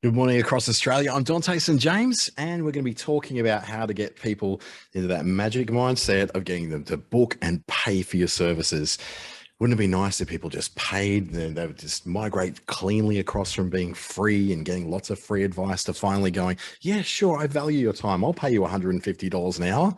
Good morning across Australia. I'm Dante St. James, and we're going to be talking about how to get people into that magic mindset of getting them to book and pay for your services. Wouldn't it be nice if people just paid, then they would just migrate cleanly across from being free and getting lots of free advice to finally going, yeah, sure, I value your time. I'll pay you $150 an hour.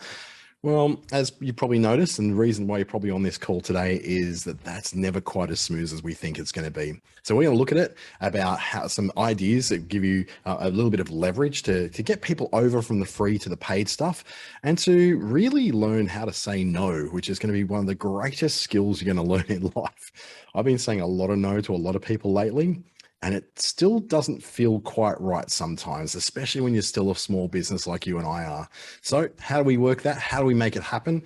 Well, as you probably noticed, and the reason why you're probably on this call today is that that's never quite as smooth as we think it's going to be. So we're going to look at it about how some ideas that give you a little bit of leverage to get people over from the free to the paid stuff and to really learn how to say no, which is going to be one of the greatest skills you're going to learn in life. I've been saying a lot of no to a lot of people lately, and it still doesn't feel quite right sometimes, especially when you're still a small business like you and I are. So how do we work that? How do we make it happen?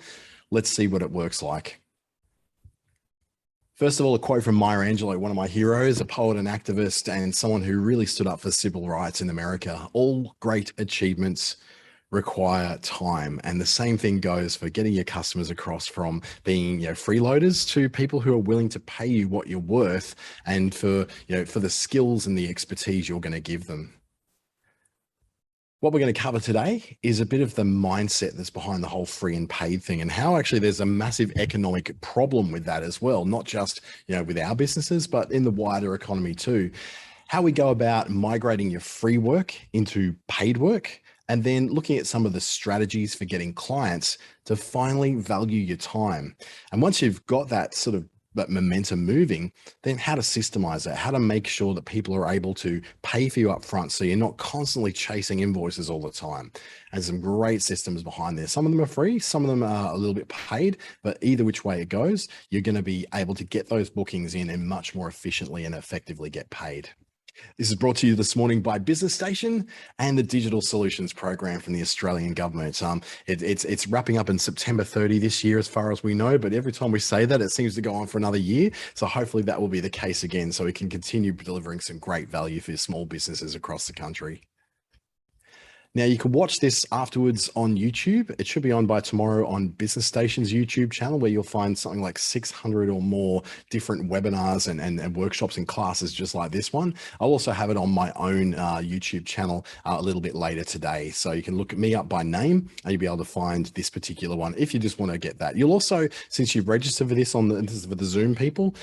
Let's see what it works like. First of all, a quote from Maya Angelou, one of my heroes, a poet and activist, and someone who really stood up for civil rights in America. All great achievements require time, and the same thing goes for getting your customers across from being freeloaders to people who are willing to pay you what you're worth, and for the skills and the expertise you're going to give them. What we're going to cover today is a bit of the mindset that's behind the whole free and paid thing, and how actually there's a massive economic problem with that as well, not just with our businesses, but in the wider economy too. How we go about migrating your free work into paid work, and then looking at some of the strategies for getting clients to finally value your time. And once you've got that sort of that momentum moving, then how to systemize it, how to make sure that people are able to pay for you up front so you're not constantly chasing invoices all the time. And some great systems behind there. Some of them are free, some of them are a little bit paid, but either which way it goes, you're going to be able to get those bookings in and much more efficiently and effectively get paid. This is brought to you this morning by Business Station and the Digital Solutions Program from the Australian government. It's wrapping up in September 30 this year, as far as we know, but every time we say that, it seems to go on for another year. So hopefully that will be the case again, so we can continue delivering some great value for small businesses across the country. Now, you can watch this afterwards on YouTube. It should be on by tomorrow on Business Station's YouTube channel, where you'll find something like 600 or more different webinars and workshops and classes just like this one. I'll also have it on my own YouTube channel a little bit later today. So you can look at me up by name and you'll be able to find this particular one if you just want to get that. You'll also, since you've registered for this this is for the Zoom people,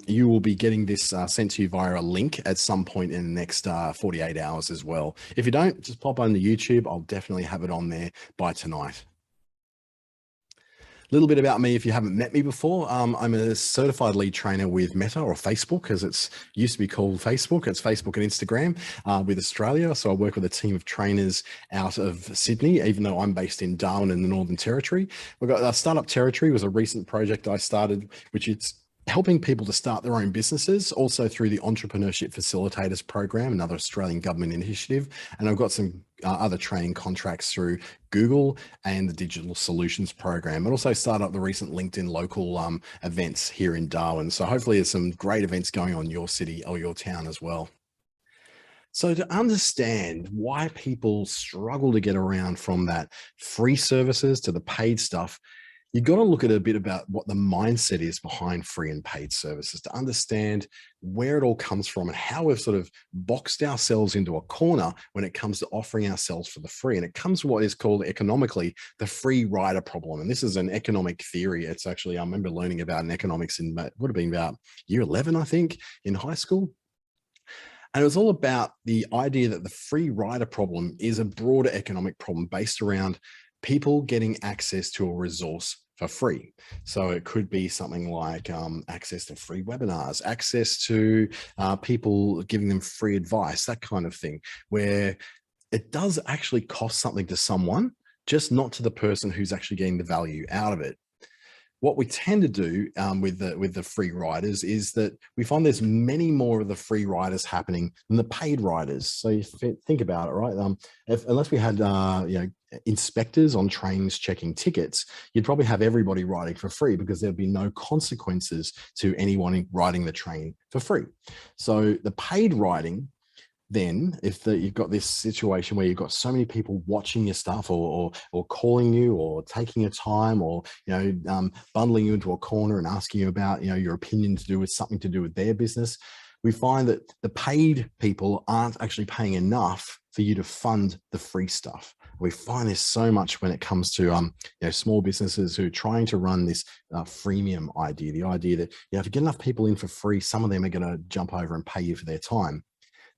you will be getting this sent to you via a link at some point in the next 48 hours as well. If you don't, just pop on the YouTube. I'll definitely have it on there by tonight. A little bit about me if you haven't met me before. I'm a certified lead trainer with Meta, or Facebook, as it's used to be called Facebook. It's Facebook and Instagram with Australia. So I work with a team of trainers out of Sydney, even though I'm based in Darwin in the Northern Territory. We've got Startup Territory was a recent project I started, which is helping people to start their own businesses, also through the Entrepreneurship Facilitators Program, another Australian government initiative. And I've got some other training contracts through Google and the Digital Solutions Program, and also started up the recent LinkedIn local events here in Darwin. So hopefully there's some great events going on in your city or your town as well. So to understand why people struggle to get around from that free services to the paid stuff, you've got to look at a bit about what the mindset is behind free and paid services to understand where it all comes from and how we've sort of boxed ourselves into a corner when it comes to offering ourselves for the free. And it comes to what is called economically the free rider problem. And this is an economic theory. It's actually, I remember learning about in economics in, would have been about year 11, I think, in high school. And it was all about the idea that the free rider problem is a broader economic problem based around people getting access to a resource for free. So it could be something like access to free webinars, access to people giving them free advice, that kind of thing, where it does actually cost something to someone, just not to the person who's actually getting the value out of it. What we tend to do with the free riders is that we find there's many more of the free riders happening than the paid riders. So you think about it, right? Unless we had inspectors on trains checking tickets, you'd probably have everybody riding for free because there'd be no consequences to anyone riding the train for free. So the paid riding, then if you've got this situation where you've got so many people watching your stuff or calling you or taking your time or bundling you into a corner and asking you about your opinion to do with something to do with their business, we find that the paid people aren't actually paying enough for you to fund the free stuff. We find this so much when it comes to small businesses who are trying to run this freemium idea, the idea that if you get enough people in for free, some of them are going to jump over and pay you for their time.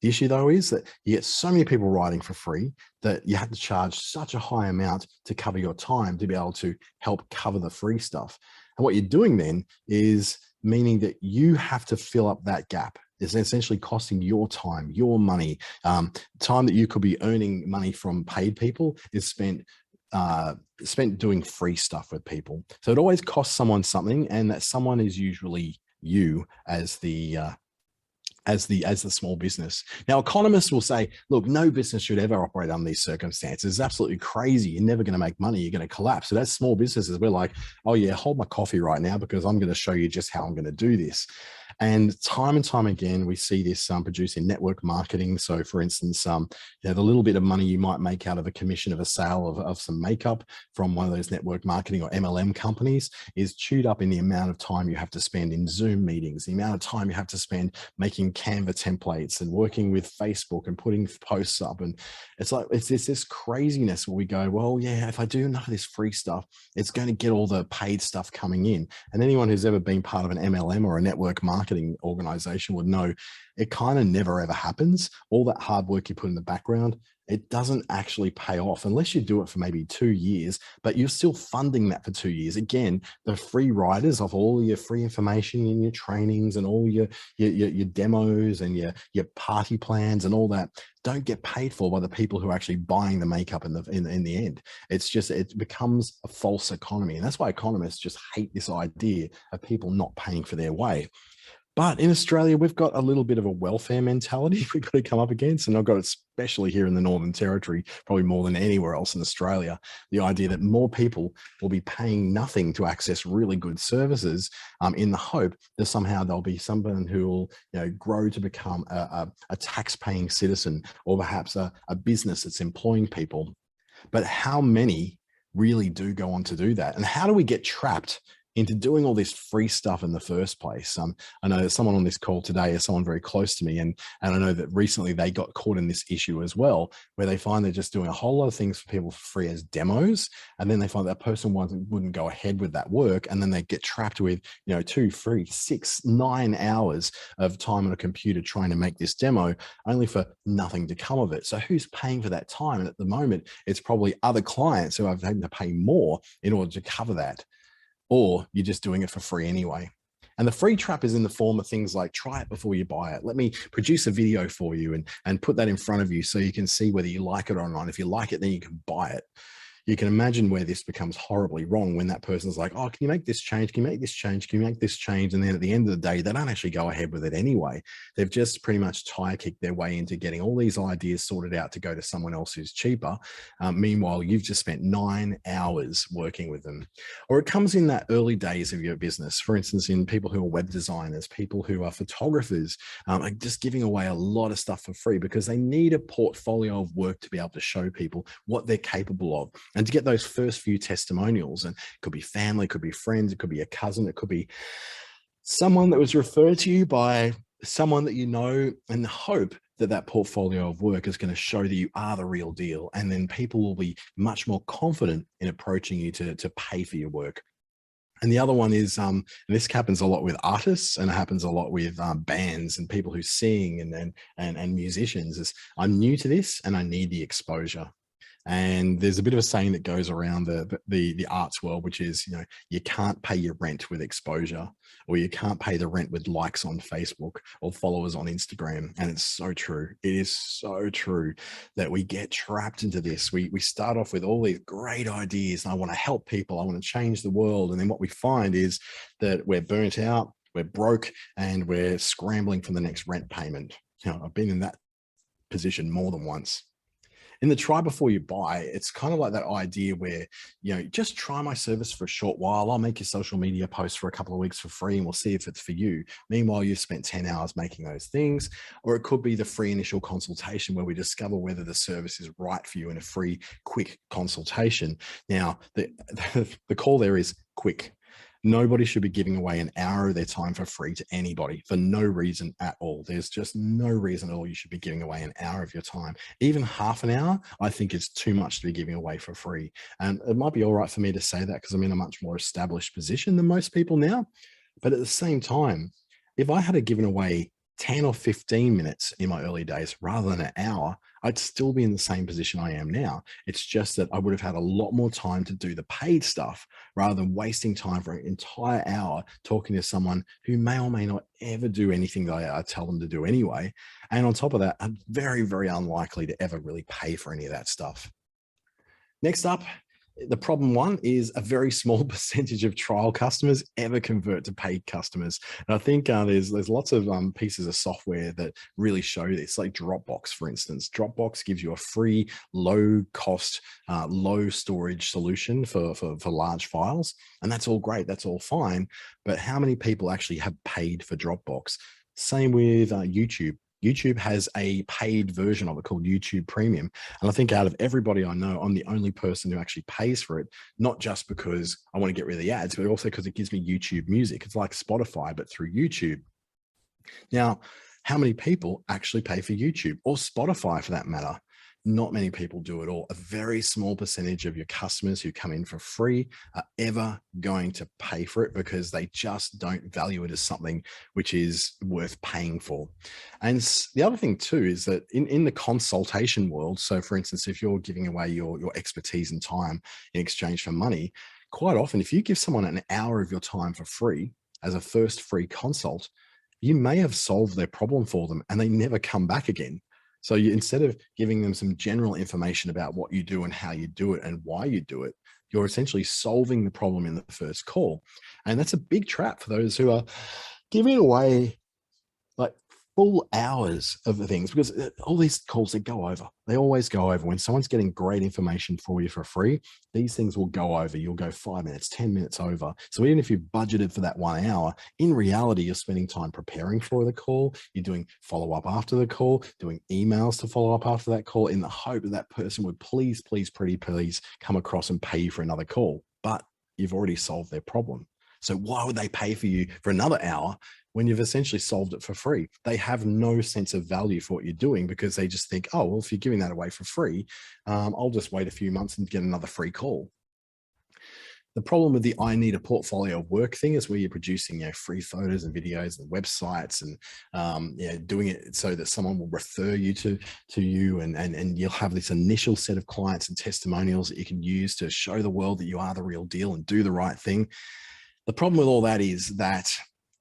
The issue, though, is that you get so many people writing for free that you have to charge such a high amount to cover your time to be able to help cover the free stuff. And what you're doing then is meaning that you have to fill up that gap. It's essentially costing your time, your money. Time that you could be earning money from paid people is spent doing free stuff with people. So it always costs someone something, and that someone is usually you as the small business. Now, economists will say, look, no business should ever operate under these circumstances. It's absolutely crazy. You're never going to make money. You're going to collapse. So that's small businesses. We're like, oh yeah, hold my coffee right now because I'm going to show you just how I'm going to do this. And time again, we see this produced in network marketing. So for instance, the little bit of money you might make out of a commission of a sale of some makeup from one of those network marketing or MLM companies is chewed up in the amount of time you have to spend in Zoom meetings, the amount of time you have to spend making Canva templates and working with Facebook and putting posts up. And it's like, it's this craziness where we go, well, yeah, if I do enough of this free stuff, it's going to get all the paid stuff coming in. And anyone who's ever been part of an MLM or a network marketing organization would know it kind of never ever happens. All that hard work you put in the background, it doesn't actually pay off unless you do it for maybe 2 years, but you're still funding that for 2 years. Again, the free riders of all your free information in your trainings and all your demos and your party plans and all that don't get paid for by the people who are actually buying the makeup in the end. It becomes a false economy. And that's why economists just hate this idea of people not paying for their way. But in Australia, we've got a little bit of a welfare mentality we've got to come up against. And I've got it especially here in the Northern Territory, probably more than anywhere else in Australia, the idea that more people will be paying nothing to access really good services in the hope that somehow there'll be someone who will grow to become a tax-paying citizen or perhaps a business that's employing people. But how many really do go on to do that? And how do we get trapped into doing all this free stuff in the first place? I know that someone on this call today is someone very close to me, and I know that recently they got caught in this issue as well, where they find they're just doing a whole lot of things for people for free as demos, and then they find that person wouldn't go ahead with that work, and then they get trapped with 2, 3, 6, 9 hours of time on a computer trying to make this demo, only for nothing to come of it. So who's paying for that time? And at the moment, it's probably other clients who are having to pay more in order to cover that. Or you're just doing it for free anyway. And the free trap is in the form of things like, try it before you buy it. Let me produce a video for you and put that in front of you so you can see whether you like it or not. If you like it, then you can buy it. You can imagine where this becomes horribly wrong when that person's like, oh, can you make this change? Can you make this change? Can you make this change? And then at the end of the day, they don't actually go ahead with it anyway. They've just pretty much tire kicked their way into getting all these ideas sorted out to go to someone else who's cheaper. Meanwhile, you've just spent 9 hours working with them. Or it comes in that early days of your business. For instance, in people who are web designers, people who are photographers, like just giving away a lot of stuff for free because they need a portfolio of work to be able to show people what they're capable of. And to get those first few testimonials, and it could be family, it could be friends, it could be a cousin, it could be someone that was referred to you by someone that you know, in the hope that that portfolio of work is going to show that you are the real deal. And then people will be much more confident in approaching you to pay for your work. And the other one is, and this happens a lot with artists, and it happens a lot with bands and people who sing and musicians, is I'm new to this and I need the exposure. And there's a bit of a saying that goes around the arts world, which is, you can't pay your rent with exposure, or you can't pay the rent with likes on Facebook or followers on Instagram. And it's so true. It is so true that we get trapped into this. We start off with all these great ideas, and I want to help people, I want to change the world. And then what we find is that we're burnt out, we're broke, and we're scrambling for the next rent payment. I've been in that position more than once. In the try before you buy, it's kind of like that idea where, just try my service for a short while. I'll make your social media post for a couple of weeks for free and we'll see if it's for you. Meanwhile, you've spent 10 hours making those things. Or it could be the free initial consultation where we discover whether the service is right for you in a free, quick consultation. Now, the call there is quick. Nobody should be giving away an hour of their time for free to anybody for no reason at all. There's just no reason at all you should be giving away an hour of your time. Even half an hour, I think is too much to be giving away for free. And it might be all right for me to say that because I'm in a much more established position than most people now. But at the same time, if I had given away 10 or 15 minutes in my early days rather than an hour, I'd still be in the same position I am now. It's just that I would have had a lot more time to do the paid stuff rather than wasting time for an entire hour talking to someone who may or may not ever do anything that I tell them to do anyway. And on top of that, I'm very, very unlikely to ever really pay for any of that stuff. Next up, the problem one is a very small percentage of trial customers ever convert to paid customers. And I think there's lots of pieces of software that really show this, like Dropbox, for instance. Dropbox gives you a free, low cost, low storage solution for large files. And that's all great. That's all fine. But how many people actually have paid for Dropbox? Same with YouTube. YouTube has a paid version of it called YouTube Premium. And I think out of everybody I know, I'm the only person who actually pays for it, not just because I want to get rid of the ads, but also because it gives me YouTube music. It's like Spotify, but through YouTube. Now, how many people actually pay for YouTube or Spotify for that matter? Not many people do at all. A very small percentage of your customers who come in for free are ever going to pay for it because they just don't value it as something which is worth paying for. And the other thing too is that in the consultation world, so for instance, if you're giving away your expertise and time in exchange for money, quite often, if you give someone an hour of your time for free as a first free consult, you may have solved their problem for them and they never come back again. So instead of giving them some general information about what you do and how you do it and why you do it, you're essentially solving the problem in the first call. And that's a big trap for those who are giving away like full hours of the things, because all these calls, they go over. They always go over. When someone's getting great information for you for free, these things will go over. You'll go 5 minutes, 10 minutes over. So even if you budgeted for that 1 hour, in reality, you're spending time preparing for the call. You're doing follow-up after the call, doing emails to follow up after that call in the hope that that person would please, pretty please come across and pay you for another call. But you've already solved their problem. So why would they pay for you for another hour when you've essentially solved it for free? They have no sense of value for what you're doing because they just think, oh, well, if you're giving that away for free, I'll just wait a few months and get another free call. The problem with the I need a portfolio of work thing is where you're producing free photos and videos and websites and doing it so that someone will refer you to you and you'll have this initial set of clients and testimonials that you can use to show the world that you are the real deal and do the right thing. The problem with all that is that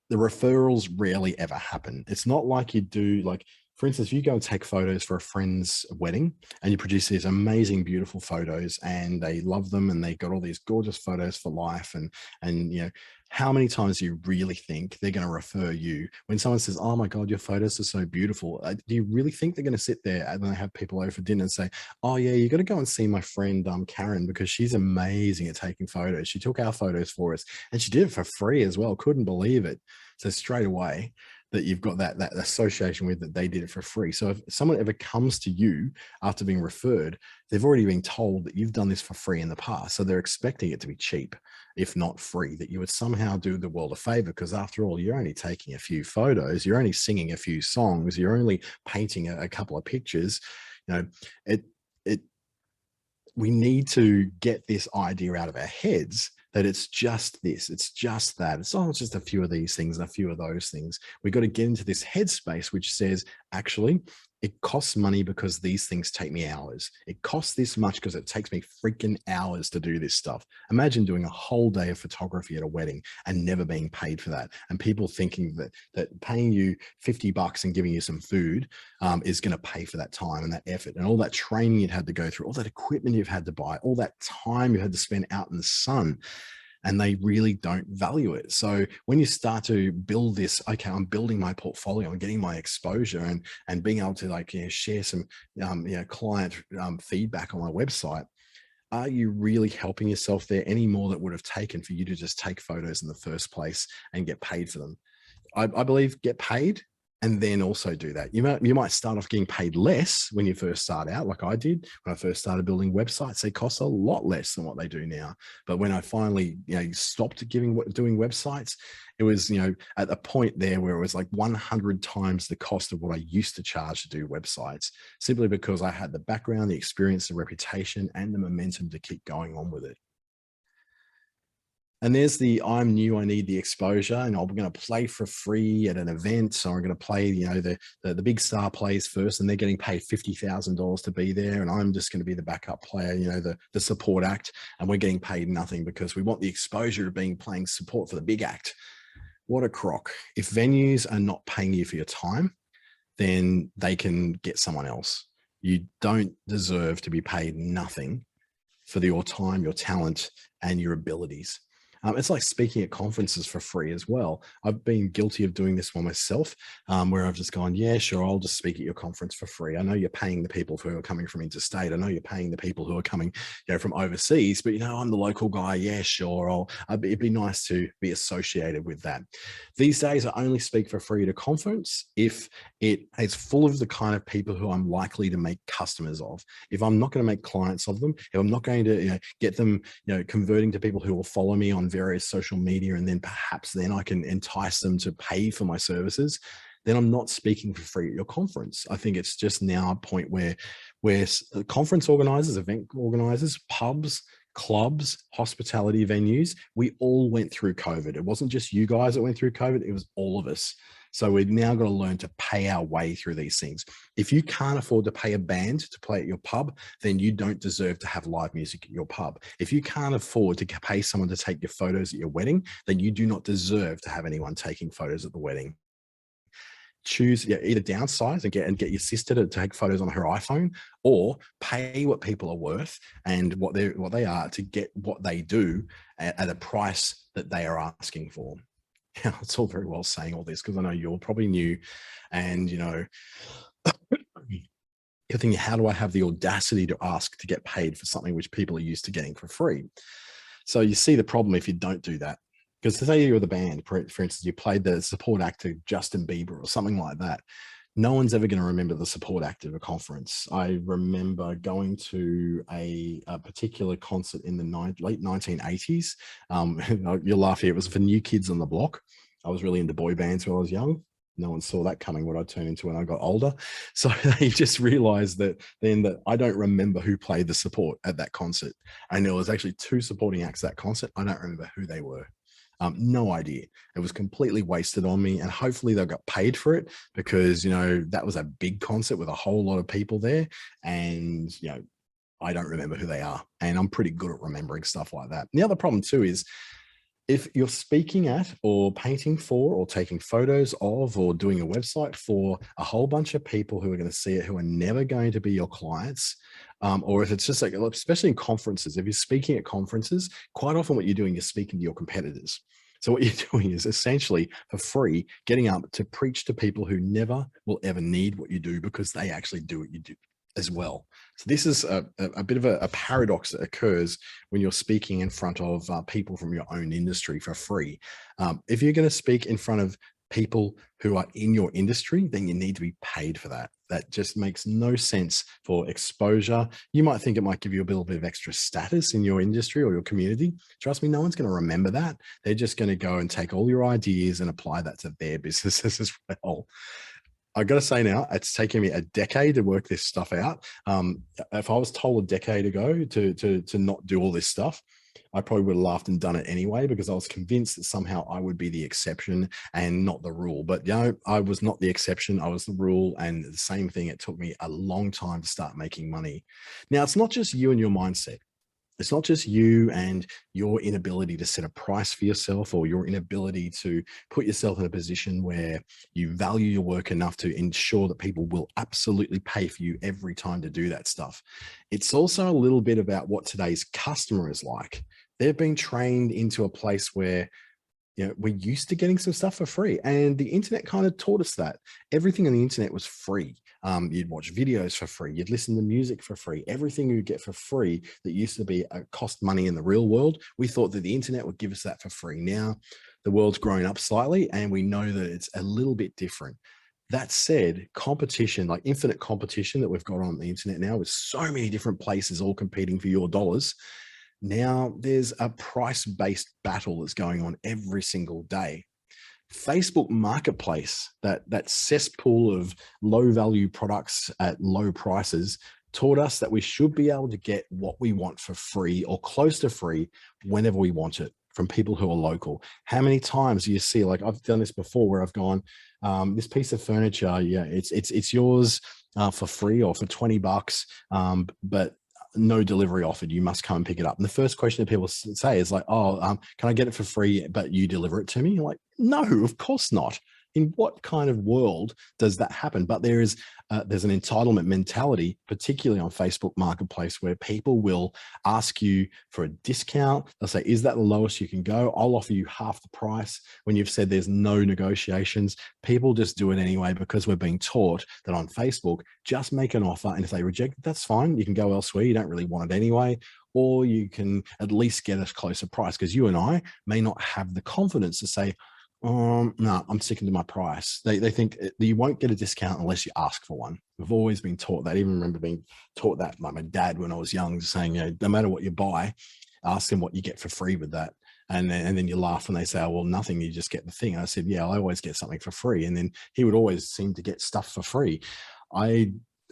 the referrals rarely ever happen. It's not like you do, like, for instance, if you go and take photos for a friend's wedding and you produce these amazing, beautiful photos and they love them and they got all these gorgeous photos for life. And how many times do you really think they're going to refer you when someone says, oh my God, your photos are so beautiful? Do you really think they're going to sit there and they have people over for dinner and say, oh yeah, you got to go and see my friend Karen because she's amazing at taking photos. She took our photos for us and she did it for free as well. Couldn't believe it. So straight away, that you've got that association with that they did it for free. So if someone ever comes to you after being referred, they've already been told that you've done this for free in the past. So they're expecting it to be cheap, if not free, that you would somehow do the world a favor, because after all, you're only taking a few photos, you're only singing a few songs, you're only painting a couple of pictures. We need to get this idea out of our heads that it's just this, it's just that. It's not just a few of these things and a few of those things. We've got to get into this headspace which says, actually, it costs money because these things take me hours. It costs this much because it takes me freaking hours to do this stuff. Imagine doing a whole day of photography at a wedding and never being paid for that. And people thinking that paying you $50 and giving you some food is going to pay for that time and that effort and all that training you'd had to go through, all that equipment you've had to buy, all that time you had to spend out in the sun. And they really don't value it. So when you start to build this, okay, I'm building my portfolio, I'm getting my exposure and being able to share some client feedback on my website, are you really helping yourself there any more than it would have taken for you to just take photos in the first place and get paid for them? I believe get paid and then also do that. You might start off getting paid less when you first start out, like I did when I first started building websites. They cost a lot less than what they do now. But when I finally, stopped doing websites, it was, at the point there where it was like 100 times the cost of what I used to charge to do websites, simply because I had the background, the experience, the reputation, and the momentum to keep going on with it. And there's the I'm new, I need the exposure, and I'm going to play for free at an event. So I'm going to play, the big star plays first, and they're getting paid $50,000 to be there. And I'm just going to be the backup player, the support act. And we're getting paid nothing because we want the exposure of playing support for the big act. What a crock. If venues are not paying you for your time, then they can get someone else. You don't deserve to be paid nothing for your time, your talent, and your abilities. It's like speaking at conferences for free as well. I've been guilty of doing this one myself, where I've just gone, yeah, sure, I'll just speak at your conference for free. I know you're paying the people who are coming from interstate. I know you're paying the people who are coming, from overseas, but I'm the local guy. Yeah, sure. It'd be nice to be associated with that. These days, I only speak for free at a conference if it is full of the kind of people who I'm likely to make customers of. If I'm not going to make clients of them, if I'm not going to get them, converting to people who will follow me on various social media, and then perhaps then I can entice them to pay for my services, then I'm not speaking for free at your conference. I think it's just now a point where conference organizers, event organizers, pubs, clubs, hospitality venues, we all went through COVID. It wasn't just you guys that went through COVID, it was all of us. So we've now got to learn to pay our way through these things. If you can't afford to pay a band to play at your pub, then you don't deserve to have live music at your pub. If you can't afford to pay someone to take your photos at your wedding, then you do not deserve to have anyone taking photos at the wedding. Choose either downsize and get your sister to take photos on her iPhone, or pay what people are worth and what they are to get what they do at a price that they are asking for. Yeah, it's all very well saying all this because I know you're probably new, and you're thinking, how do I have the audacity to ask to get paid for something which people are used to getting for free? So you see the problem if you don't do that. Because say you're the band, for instance, you played the support act to Justin Bieber or something like that. No one's ever going to remember the support act of a conference. I remember going to a particular concert in the late 1980s. You'll laugh here. It was for New Kids on the Block. I was really into boy bands when I was young. No one saw that coming, what I'd turn into when I got older. So they just realized that I don't remember who played the support at that concert. And there was actually 2 supporting acts at that concert. I don't remember who they were. No idea. It was completely wasted on me, and hopefully they got paid for it because, that was a big concert with a whole lot of people there. And, I don't remember who they are, and I'm pretty good at remembering stuff like that. And the other problem too is if you're speaking at or painting for or taking photos of or doing a website for a whole bunch of people who are going to see it, who are never going to be your clients, or if it's just like, especially in conferences, if you're speaking at conferences, quite often what you're doing is speaking to your competitors. So what you're doing is essentially for free, getting up to preach to people who never will ever need what you do because they actually do what you do as well. So this is a bit of a paradox that occurs when you're speaking in front of people from your own industry for free. If you're going to speak in front of people who are in your industry, then you need to be paid for that. That just makes no sense for exposure. You might think it might give you a little bit of extra status in your industry or your community. Trust me, no one's going to remember that. They're just going to go and take all your ideas and apply that to their businesses as well. I got to say now, it's taken me a decade to work this stuff out. If I was told a decade ago to not do all this stuff, I probably would have laughed and done it anyway, because I was convinced that somehow I would be the exception and not the rule. But I was not the exception. I was the rule. And the same thing, it took me a long time to start making money. Now, it's not just you and your mindset. It's not just you and your inability to set a price for yourself, or your inability to put yourself in a position where you value your work enough to ensure that people will absolutely pay for you every time to do that stuff. It's also a little bit about what today's customer is like. They've been trained into a place where we're used to getting some stuff for free, and the internet kind of taught us that everything on the internet was free. You'd watch videos for free. You'd listen to music for free. Everything you get for free that used to be cost money in the real world, we thought that the internet would give us that for free. Now, the world's grown up slightly, and we know that it's a little bit different. That said, competition, like infinite competition that we've got on the internet now with so many different places all competing for your dollars. Now there's a price-based battle that's going on every single day. Facebook Marketplace, that cesspool of low value products at low prices, taught us that we should be able to get what we want for free or close to free whenever we want it from people who are local. How many times do you see, like I've done this before where I've gone, this piece of furniture, yeah, it's yours for free or for 20 bucks, but no delivery offered. You must come and pick it up. And the first question that people say is like, oh, can I get it for free, but you deliver it to me? You're like, no, of course not. In what kind of world does that happen? But there's an entitlement mentality, particularly on Facebook Marketplace, where people will ask you for a discount. They'll say, is that the lowest you can go? I'll offer you half the price. When you've said there's no negotiations, people just do it anyway because we're being taught that on Facebook, just make an offer. And if they reject it, that's fine. You can go elsewhere. You don't really want it anyway. Or you can at least get a closer price, because you and I may not have the confidence to say, no, I'm sticking to my price. They think you won't get a discount unless you ask for one. We've always been taught that. I even remember being taught that by my dad when I was young, saying, no matter what you buy, ask them what you get for free with that. And then you laugh when they say, oh, well, nothing, you just get the thing. And I said, yeah, I always get something for free. And then he would always seem to get stuff for free.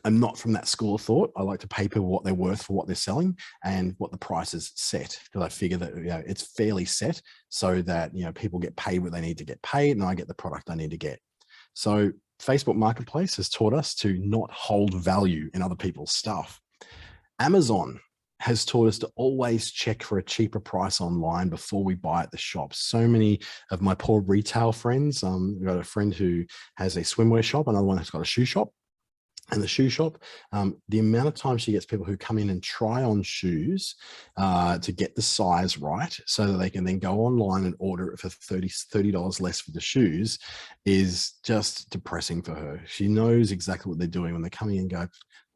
I'm not from that school of thought. I like to pay people what they're worth for what they're selling and what the price is set, because I figure that it's fairly set so that people get paid what they need to get paid, and I get the product I need to get. So Facebook Marketplace has taught us to not hold value in other people's stuff. Amazon has taught us to always check for a cheaper price online before we buy at the shop. So many of my poor retail friends, I've got a friend who has a swimwear shop, another one has got a shoe shop. And the shoe shop, the amount of time she gets people who come in and try on shoes to get the size right so that they can then go online and order it for $30 less for the shoes is just depressing for her. She knows exactly what they're doing when they come in and go,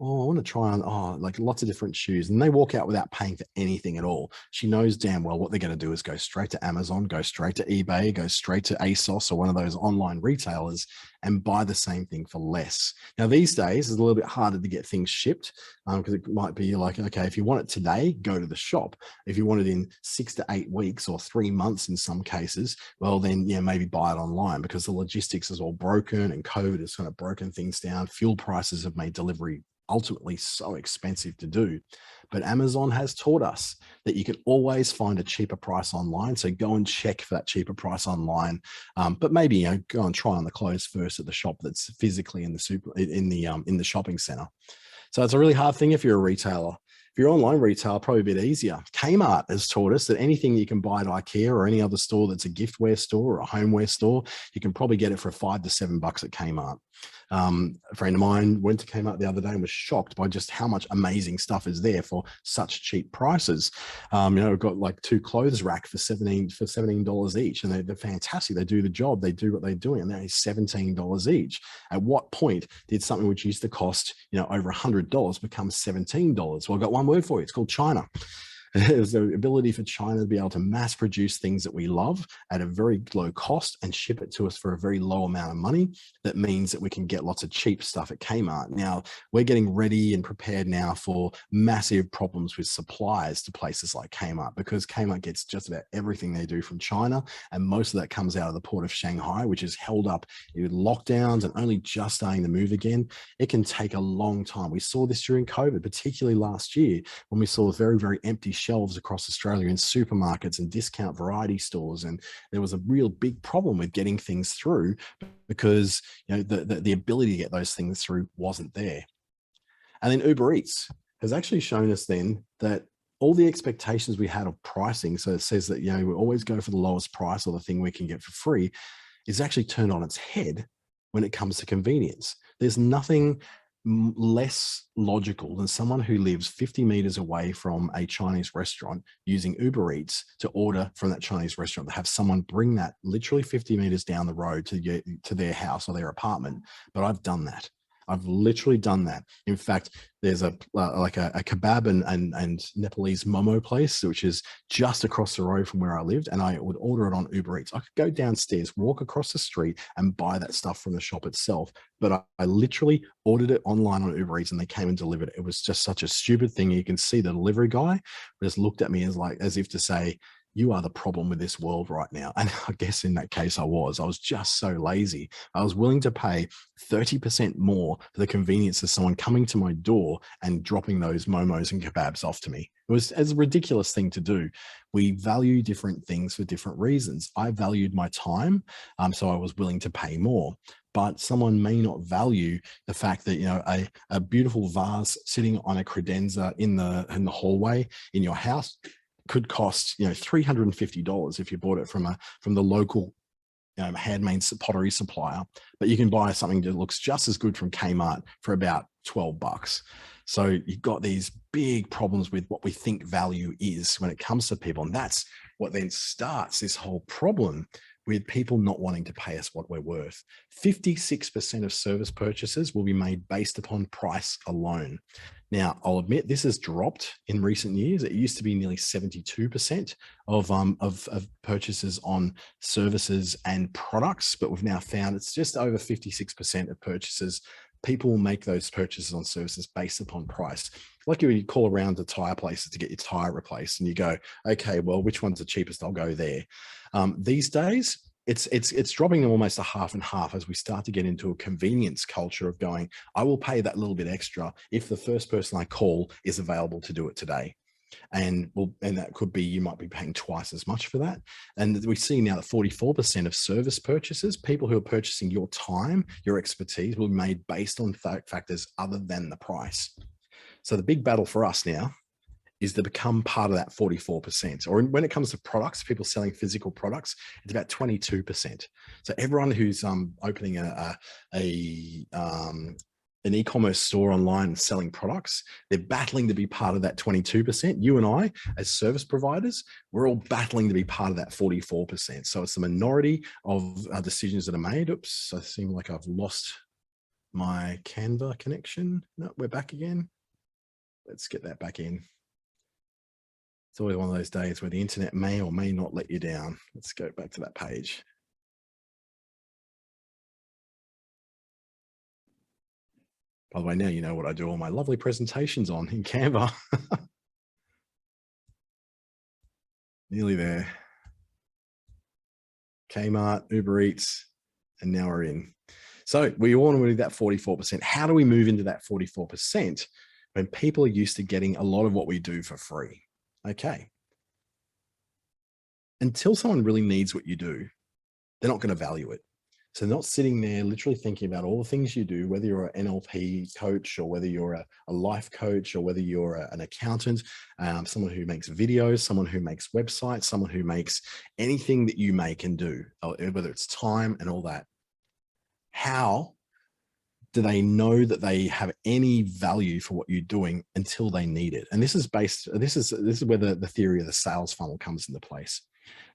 oh, I want to try on, like lots of different shoes. And they walk out without paying for anything at all. She knows damn well what they're going to do is go straight to Amazon, go straight to eBay, go straight to ASOS or one of those online retailers and buy the same thing for less. Now, these days, it's a little bit harder to get things shipped because it might be like, okay, if you want it today, go to the shop. If you want it in 6 to 8 weeks or 3 months in some cases, well, then, maybe buy it online, because the logistics is all broken and COVID has kind of broken things down. Fuel prices have made delivery ultimately so expensive to do. But Amazon has taught us that you can always find a cheaper price online. So go and check for that cheaper price online. But maybe go and try on the clothes first at the shop that's physically in the shopping center. So it's a really hard thing if you're a retailer. If you're online retail, probably a bit easier. Kmart has taught us that anything you can buy at IKEA or any other store that's a giftware store or a homeware store, you can probably get it for $5 to $7 at Kmart. A friend of mine went to Kmart the other day and was shocked by just how much amazing stuff is there for such cheap prices. We've got like 2 clothes rack for $17 each, and they're fantastic. They do the job. They do what they're doing, and they're $17 each. At what point did something which used to cost over $100 become $17? Well, I've got one word for you. It's called China. There's the ability for China to be able to mass produce things that we love at a very low cost and ship it to us for a very low amount of money. That means that we can get lots of cheap stuff at Kmart. Now, we're getting ready and prepared now for massive problems with supplies to places like Kmart, because Kmart gets just about everything they do from China, and most of that comes out of the port of Shanghai, which is held up with lockdowns and only just starting to move again. It can take a long time. We saw this during COVID, particularly last year, when we saw very, very empty shelves across Australia in supermarkets and discount variety stores, and there was a real big problem with getting things through because the ability to get those things through wasn't there. And then Uber Eats has actually shown us then that all the expectations we had of pricing, so it says that we always go for the lowest price or the thing we can get for free, is actually turned on its head when it comes to convenience. There's nothing less logical than someone who lives 50 meters away from a Chinese restaurant using Uber Eats to order from that Chinese restaurant, to have someone bring that literally 50 meters down the road to their house or their apartment. But I've done that. I've literally done that. In fact, there's a kebab and Nepalese momo place, which is just across the road from where I lived, and I would order it on Uber Eats. I could go downstairs, walk across the street, and buy that stuff from the shop itself. But I literally ordered it online on Uber Eats, and they came and delivered it. It was just such a stupid thing. You can see the delivery guy just looked at me as if to say, you are the problem with this world right now. And I guess in that case, I was just so lazy. I was willing to pay 30% more for the convenience of someone coming to my door and dropping those momos and kebabs off to me. It was a ridiculous thing to do. We value different things for different reasons. I valued my time, so I was willing to pay more. But someone may not value the fact that, you know, a beautiful vase sitting on a credenza in the hallway in your house could cost, you know, $350 if you bought it from the local, you know, handmade pottery supplier. But you can buy something that looks just as good from Kmart for about $12. So you've got these big problems with what we think value is when it comes to people. And that's what then starts this whole problem with people not wanting to pay us what we're worth. 56% of service purchases will be made based upon price alone. Now, I'll admit this has dropped in recent years. It used to be nearly 72% of purchases on services and products, but we've now found it's just over 56% of purchases. People will make those purchases on services based upon price. Like you call around to tire places to get your tire replaced, and you go, okay, well, which one's the cheapest? I'll go there. These days, it's dropping them almost a half and half as we start to get into a convenience culture of going, I will pay that little bit extra if the first person I call is available to do it today. And that could be, you might be paying twice as much for that. And we see now that 44% of service purchases, people who are purchasing your time, your expertise, will be made based on factors other than the price. So the big battle for us now is to become part of that 44%. Or when it comes to products, people selling physical products, it's about 22%. So everyone who's opening an e-commerce store online and selling products, they're battling to be part of that 22%. You and I, as service providers, we're all battling to be part of that 44%. So it's the minority of decisions that are made. Oops, I seem like I've lost my Canva connection. No, we're back again. Let's get that back in. It's always one of those days where the internet may or may not let you down. Let's go back to that page. By the way, now you know what I do all my lovely presentations on in Canva. Nearly there. Kmart, Uber Eats, and now we're in. So we all want to do that 44%. How do we move into that 44% when people are used to getting a lot of what we do for free? Okay. Until someone really needs what you do, they're not going to value it. So not sitting there literally thinking about all the things you do, whether you're an NLP coach or whether you're a life coach or whether you're an accountant, someone who makes videos, someone who makes websites, someone who makes anything that you make and do, whether it's time and all that. How do they know that they have any value for what you're doing until they need it? And this is where the theory of the sales funnel comes into place,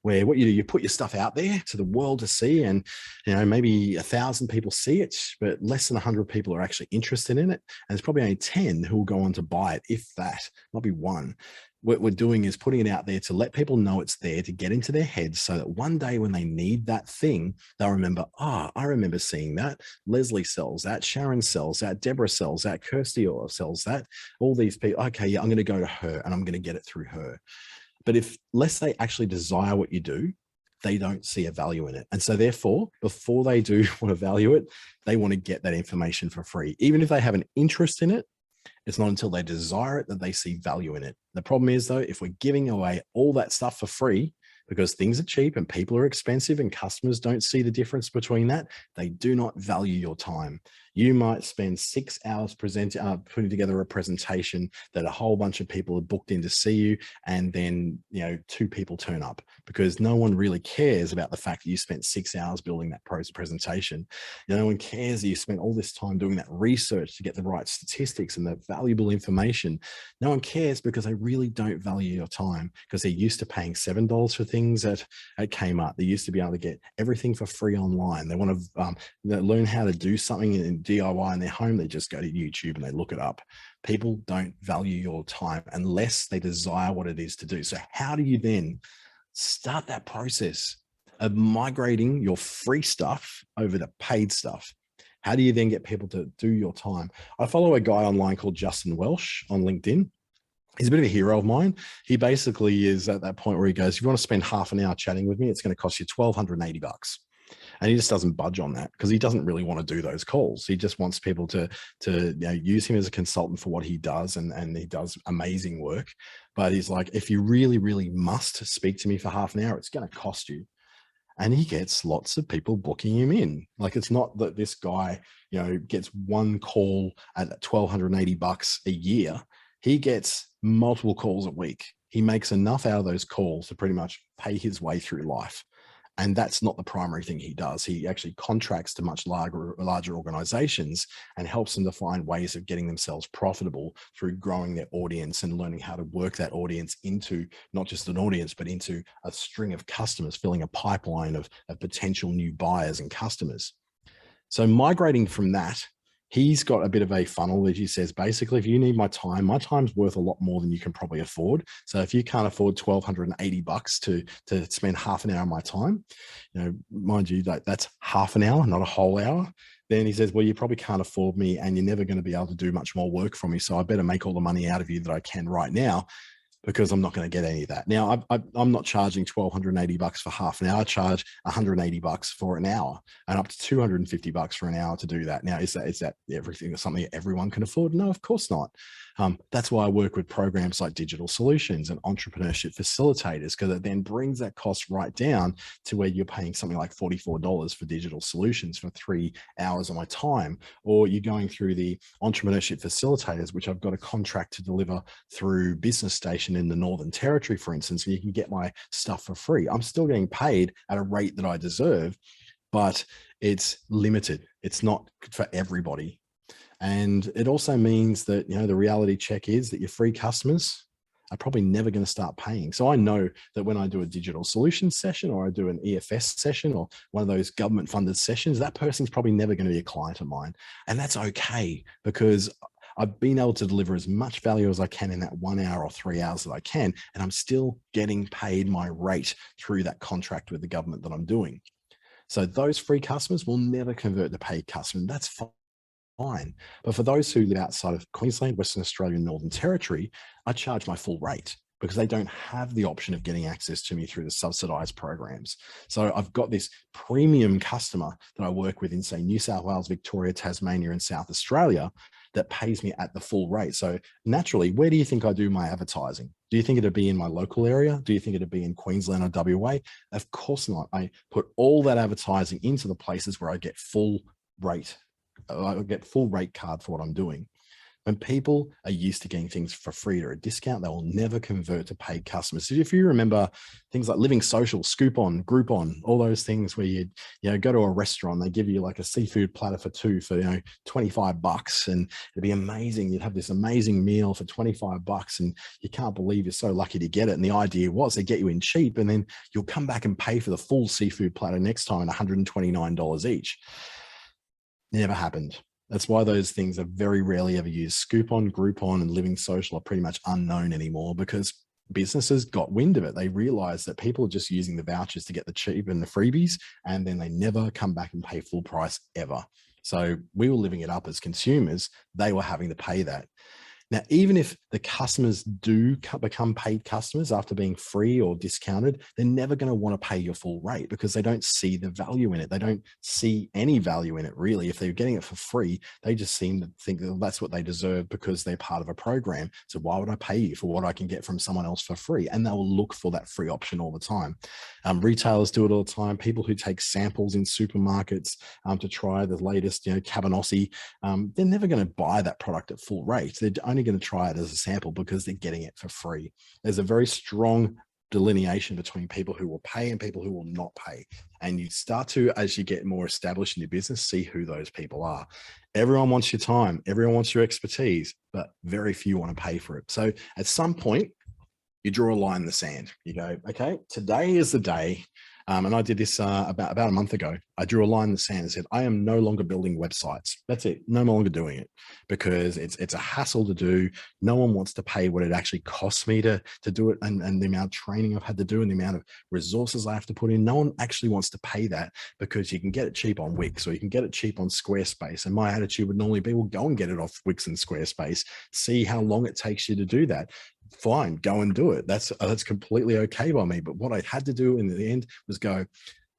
where what you do, you put your stuff out there to the world to see, and maybe 1,000 people see it, but less than 100 people are actually interested in it, and there's probably only 10 who will go on to buy it, if that. Might be one. What we're doing is putting it out there to let people know it's there, to get into their heads, so that one day when they need that thing, they'll remember, I remember seeing that. Leslie sells that, Sharon sells that, Deborah sells that, Kirsty sells that, all these people. Okay, yeah, I'm going to go to her and I'm going to get it through her. But unless they actually desire what you do, they don't see a value in it. And so therefore, before they do want to value it, they want to get that information for free. Even if they have an interest in it, it's not until they desire it that they see value in it. The problem is, though, if we're giving away all that stuff for free because things are cheap and people are expensive and customers don't see the difference between that, they do not value your time. You might spend 6 hours putting together a presentation that a whole bunch of people are booked in to see you, and then 2 people turn up, because no one really cares about the fact that you spent 6 hours building that presentation. No one cares that you spent all this time doing that research to get the right statistics and the valuable information. No one cares because they really don't value your time, because they're used to paying $7 for things things at Kmart. They used to be able to get everything for free online. They want to learn how to do something in DIY in their home. They just go to YouTube and they look it up. People don't value your time unless they desire what it is to do. So how do you then start that process of migrating your free stuff over to paid stuff? How do you then get people to do your time? I follow a guy online called Justin Welsh on LinkedIn. He's a bit of a hero of mine. He basically is at that point where he goes, if you want to spend half an hour chatting with me, it's going to cost you $1,280. And he just doesn't budge on that because he doesn't really want to do those calls. He just wants people to use him as a consultant for what he does. And he does amazing work. But he's like, if you really, really must speak to me for half an hour, it's going to cost you. And he gets lots of people booking him in. Like, it's not that this guy, gets one call at $1,280 a year. He gets multiple calls a week. He makes enough out of those calls to pretty much pay his way through life. And that's not the primary thing he does. He actually contracts to much larger organizations and helps them to find ways of getting themselves profitable through growing their audience and learning how to work that audience into not just an audience, but into a string of customers, filling a pipeline of potential new buyers and customers. So migrating from that, he's got a bit of a funnel that he says, basically, if you need my time's worth a lot more than you can probably afford. So if you can't afford $1,280 to spend half an hour of my time, mind you, that's half an hour, not a whole hour. Then he says, well, you probably can't afford me and you're never going to be able to do much more work for me. So I better make all the money out of you that I can right now, because I'm not going to get any of that. Now, I'm not charging $1,280 for half an hour. I charge $180 for an hour and up to $250 for an hour to do that. Now, is that everything, something everyone can afford? No, of course not. That's why I work with programs like Digital Solutions and entrepreneurship facilitators, because it then brings that cost right down to where you're paying something like $44 for digital solutions for 3 hours of my time, or you're going through the entrepreneurship facilitators, which I've got a contract to deliver through Business Station in the Northern Territory, for instance, and you can get my stuff for free. I'm still getting paid at a rate that I deserve, but it's limited. It's not for everybody. And it also means that, the reality check is that your free customers are probably never going to start paying. So I know that when I do a digital solutions session, or I do an EFS session, or one of those government funded sessions, that person's probably never going to be a client of mine. And that's okay, because I've been able to deliver as much value as I can in that 1 hour or 3 hours that I can, and I'm still getting paid my rate through that contract with the government that I'm doing. So those free customers will never convert to paid customers. That's fine. But for those who live outside of Queensland, Western Australia, and Northern Territory, I charge my full rate because they don't have the option of getting access to me through the subsidized programs. So I've got this premium customer that I work with in, say, New South Wales, Victoria, Tasmania, and South Australia that pays me at the full rate. So naturally, where do you think I do my advertising? Do you think it'd be in my local area? Do you think it'd be in Queensland or WA? Of course not. I put all that advertising into the places where I get full rate. I get full rate card for what I'm doing. When people are used to getting things for free or a discount, they will never convert to paid customers. So if you remember things like Living Social, Scoop-On, Groupon, all those things where you go to a restaurant, they give you like a seafood platter for two for $25, and it'd be amazing. You'd have this amazing meal for $25, and you can't believe you're so lucky to get it. And the idea was they get you in cheap, and then you'll come back and pay for the full seafood platter next time at $129 each. Never happened. That's why those things are very rarely ever used. Scoop-On, Groupon, and Living Social are pretty much unknown anymore because businesses got wind of it. They realized that people are just using the vouchers to get the cheap and the freebies, and then they never come back and pay full price ever. So we were living it up as consumers. They were having to pay that. Now, even if the customers do become paid customers after being free or discounted, they're never going to want to pay your full rate because they don't see the value in it. They don't see any value in it, really. If they're getting it for free, they just seem to think that that's what they deserve because they're part of a program. So why would I pay you for what I can get from someone else for free? And they will look for that free option all the time. Retailers do it all the time. People who take samples in supermarkets to try the latest, Cabanossi, they're never going to buy that product at full rate. They're only going to try it as a sample because they're getting it for free. There's a very strong delineation between people who will pay and people who will not pay. And you start to, as you get more established in your business, see who those people are. Everyone wants your time. Everyone wants your expertise, but very few want to pay for it. So at some point, You draw a line in the sand. You go, okay, today is the day. And I did this about a month ago. I drew a line in the sand and said, I am no longer building websites. That's it. No longer doing it because it's a hassle to do. No one wants to pay what it actually costs me to do it, and the amount of training I've had to do and the amount of resources I have to put in. No one actually wants to pay that because you can get it cheap on Wix or you can get it cheap on Squarespace. And my attitude would normally be, well, go and get it off Wix and Squarespace. See how long it takes you to do that. Fine, go and do it. That's completely okay by me. But what I had to do in the end was go,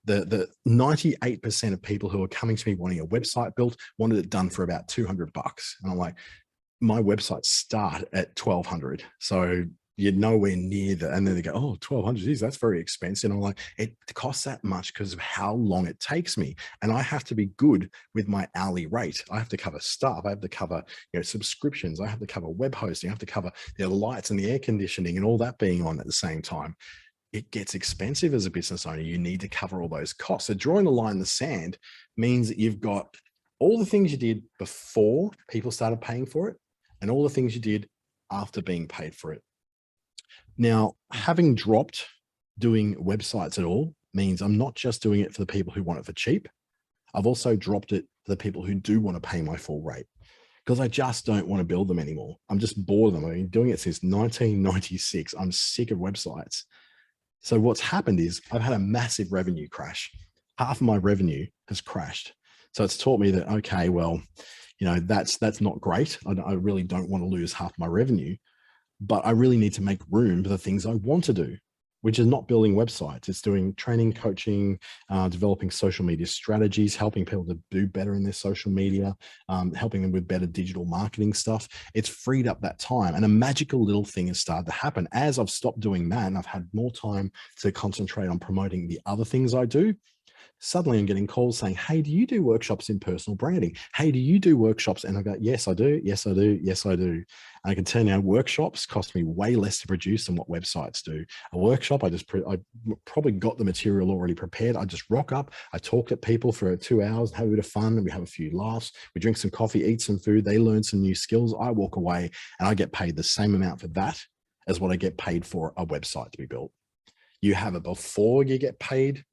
the 98% of people who are coming to me wanting a website built wanted it done for about $200. And I'm like, my websites start at 1,200. So you're nowhere near that. And then they go, oh, 1,200, geez, that's very expensive. And I'm like, it costs that much because of how long it takes me. And I have to be good with my hourly rate. I have to cover staff. I have to cover, subscriptions. I have to cover web hosting. I have to cover the lights and the air conditioning and all that being on at the same time. It gets expensive as a business owner. You need to cover all those costs. So drawing the line in the sand means that you've got all the things you did before people started paying for it and all the things you did after being paid for it. Now, having dropped doing websites at all means I'm not just doing it for the people who want it for cheap. I've also dropped it for the people who do want to pay my full rate because I just don't want to build them anymore. I'm just bored of them. I've been doing it since 1996. I'm sick of websites. So what's happened is I've had a massive revenue crash. Half of my revenue has crashed. So it's taught me that, okay, well, that's not great. I really don't want to lose half my revenue. But I really need to make room for the things I want to do, which is not building websites. It's doing training, coaching, developing social media strategies, helping people to do better in their social media, helping them with better digital marketing stuff. It's freed up that time. And a magical little thing has started to happen. As I've stopped doing that and I've had more time to concentrate on promoting the other things I do, suddenly I'm getting calls saying, hey, do you do workshops in personal branding? Hey, do you do workshops? And I go, yes, I do. Yes, I do. Yes, I do. And I can tell you now, workshops cost me way less to produce than what websites do. A workshop, I probably got the material already prepared. I just rock up. I talk to people for 2 hours, have a bit of fun, and we have a few laughs. We drink some coffee, eat some food. They learn some new skills. I walk away and I get paid the same amount for that as what I get paid for a website to be built. You have it before you get paid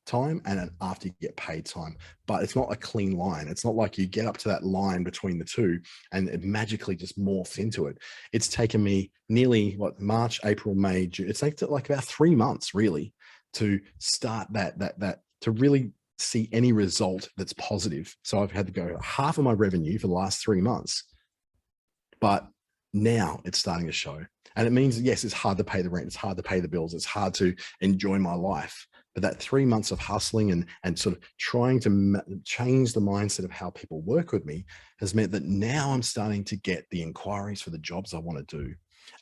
time and then after you get paid time, but it's not a clean line. It's not like you get up to that line between the two and it magically just morphs into it. It's taken me nearly March, April, May, June. It's like about 3 months really to start that to really see any result that's positive. So I've had to go half of my revenue for the last 3 months, but now it's starting to show. And it means, yes, it's hard to pay the rent. It's hard to pay the bills. It's hard to enjoy my life. But that 3 months of hustling and sort of trying to change the mindset of how people work with me has meant that now I'm starting to get the inquiries for the jobs I want to do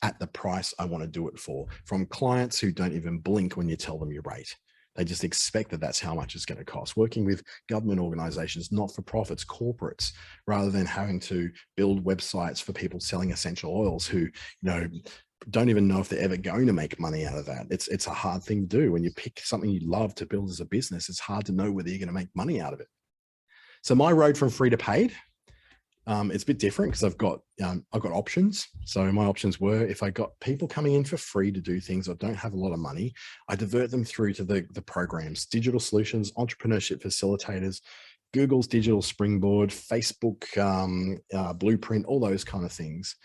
at the price I want to do it for, from clients who don't even blink when you tell them your rate. They just expect that that's how much it's going to cost. Working with government organizations, not-for-profits, corporates, rather than having to build websites for people selling essential oils who, don't even know if they're ever going to make money out of that. It's a hard thing to do. When you pick something you love to build as a business, it's hard to know whether you're going to make money out of it. So my road from free to paid, it's a bit different because I've got options. So my options were, if I got people coming in for free to do things or don't have a lot of money, I divert them through to the programs, digital solutions, entrepreneurship facilitators, Google's digital springboard, Facebook blueprint, all those kind of things.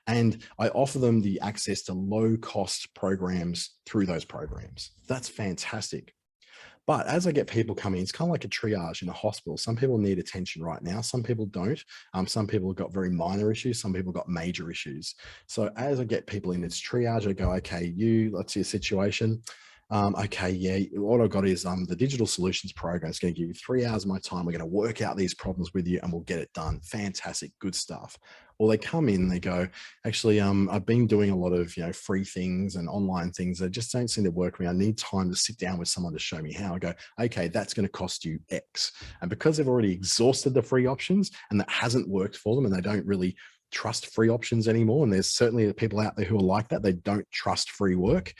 And I offer them the access to low cost programs through those programs. That's fantastic. But as I get people coming, it's kind of like a triage in a hospital. Some people need attention right now. Some people don't. Some people have got very minor issues. Some people got major issues. So as I get people in, it's triage. I go, okay, let's see a situation. Okay, yeah, what I've got is the digital solutions program is going to give you 3 hours of my time. We're going to work out these problems with you and we'll get it done. Fantastic, good stuff. Or they come in, they go, actually, I've been doing a lot of free things and online things that just don't seem to work for me. I need time to sit down with someone to show me how. I go, okay, that's going to cost you X. And because they've already exhausted the free options and that hasn't worked for them and they don't really trust free options anymore, and there's certainly people out there who are like that, they don't trust free work,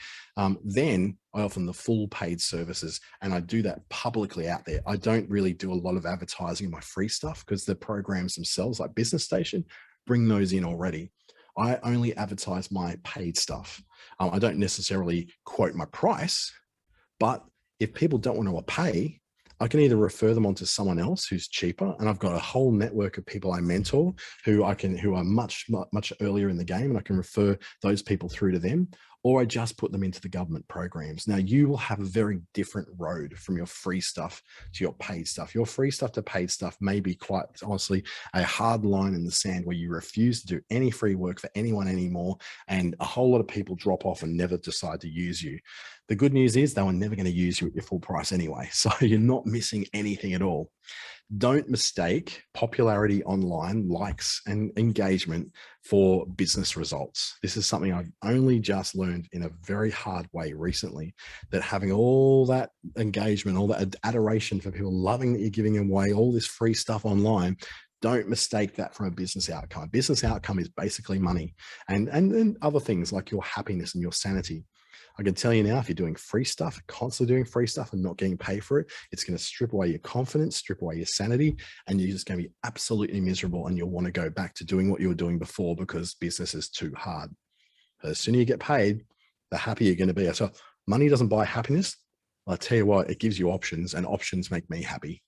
then I offer them the full paid services, and I do that publicly out there. I don't really do a lot of advertising in my free stuff because the programs themselves, like Business Station, bring those in already. I only advertise my paid stuff. I don't necessarily quote my price, but if people don't want to pay, I can either refer them on to someone else who's cheaper, and I've got a whole network of people I mentor who are much earlier in the game, and I can refer those people through to them, or I just put them into the government programs. Now, you will have a very different road from your free stuff to your paid stuff. Your free stuff to paid stuff may be quite honestly a hard line in the sand where you refuse to do any free work for anyone anymore, and a whole lot of people drop off and never decide to use you. The good news is they were never going to use you at your full price anyway, so you're not missing anything at all. Don't mistake popularity online, likes and engagement for business results. This is something I've only just learned in a very hard way recently, that having all that engagement, all that adoration for people loving that you're giving away all this free stuff online, don't mistake that from a business outcome. A business outcome is basically money and other things like your happiness and your sanity. I can tell you now, if you're doing free stuff, constantly doing free stuff and not getting paid for it, it's going to strip away your confidence, strip away your sanity, and you're just going to be absolutely miserable, and you'll want to go back to doing what you were doing before because business is too hard. But as soon as you get paid, the happier you're going to be. So money doesn't buy happiness. I'll tell you what, it gives you options, and options make me happy.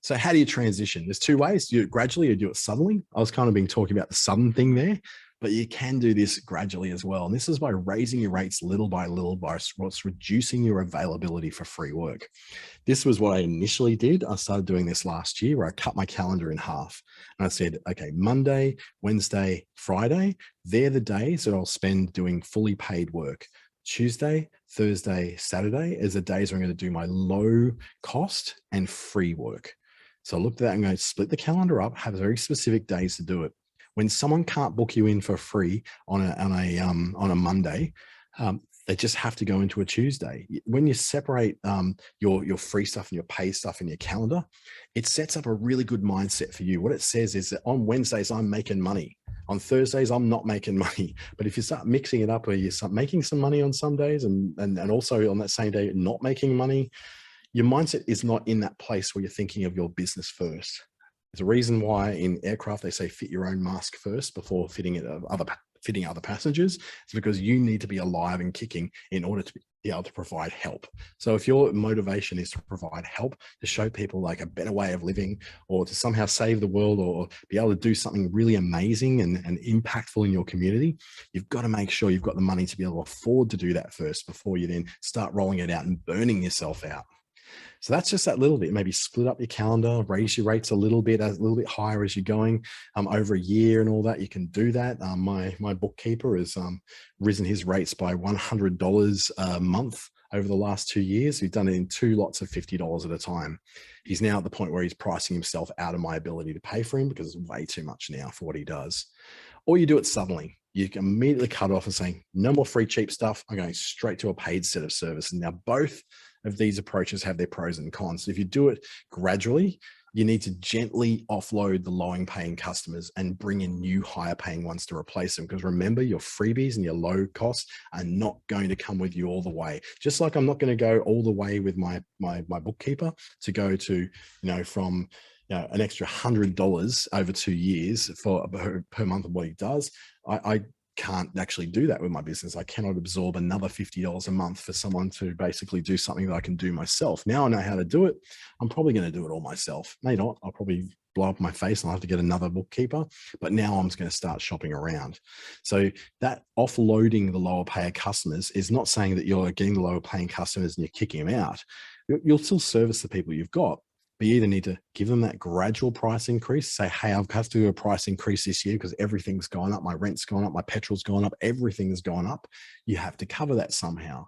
So how do you transition? There's two ways. You do it gradually or do it suddenly. I was kind of been talking about the sudden thing there, but you can do this gradually as well. And this is by raising your rates little by little, by what's reducing your availability for free work. This was what I initially did. I started doing this last year where I cut my calendar in half. And I said, okay, Monday, Wednesday, Friday, they're the days that I'll spend doing fully paid work. Tuesday, Thursday, Saturday is the days where I'm going to do my low cost and free work. So I looked at that and going to split the calendar up, have very specific days to do it. When someone can't book you in for free on a Monday, they just have to go into a Tuesday. When you separate your free stuff and your pay stuff in your calendar, it sets up a really good mindset for you. What it says is that on Wednesdays, I'm making money. On Thursdays, I'm not making money. But if you start mixing it up, or you start making some money on some days and also on that same day, not making money, your mindset is not in that place where you're thinking of your business first. There's a reason why in aircraft they say fit your own mask first before fitting other passengers. It's because you need to be alive and kicking in order to be able to provide help. So if your motivation is to provide help, to show people like a better way of living, or to somehow save the world, or be able to do something really amazing and impactful in your community, you've got to make sure you've got the money to be able to afford to do that first before you then start rolling it out and burning yourself out. So that's just that little bit. Maybe split up your calendar, raise your rates a little bit higher as you're going over a year and all that. You can do that. My bookkeeper has risen his rates by $100 a month over the last 2 years. He's done it in 2 lots of $50 at a time. He's now at the point where he's pricing himself out of my ability to pay for him because it's way too much now for what he does. Or you do it suddenly. You can immediately cut off and saying, no more free cheap stuff. I'm going straight to a paid set of service. And now both of these approaches have their pros and cons. So if you do it gradually, you need to gently offload the low paying customers and bring in new higher paying ones to replace them. Because remember, your freebies and your low costs are not going to come with you all the way. Just like I'm not going to go all the way with my bookkeeper to go to, from an extra $100 over 2 years per month of what he does. I can't actually do that with my business. I cannot absorb another $50 a month for someone to basically do something that I can do myself. Now I know how to do it. I'm probably going to do it all myself. May not. I'll probably blow up my face and I'll have to get another bookkeeper. But now I'm just going to start shopping around. So that offloading the lower payer customers is not saying that you're getting the lower paying customers and you're kicking them out. You'll still service the people you've got. But you either need to give them that gradual price increase, say, hey, I've got to do a price increase this year because everything's gone up. My rent's gone up. My petrol's gone up. Everything's gone up. You have to cover that somehow.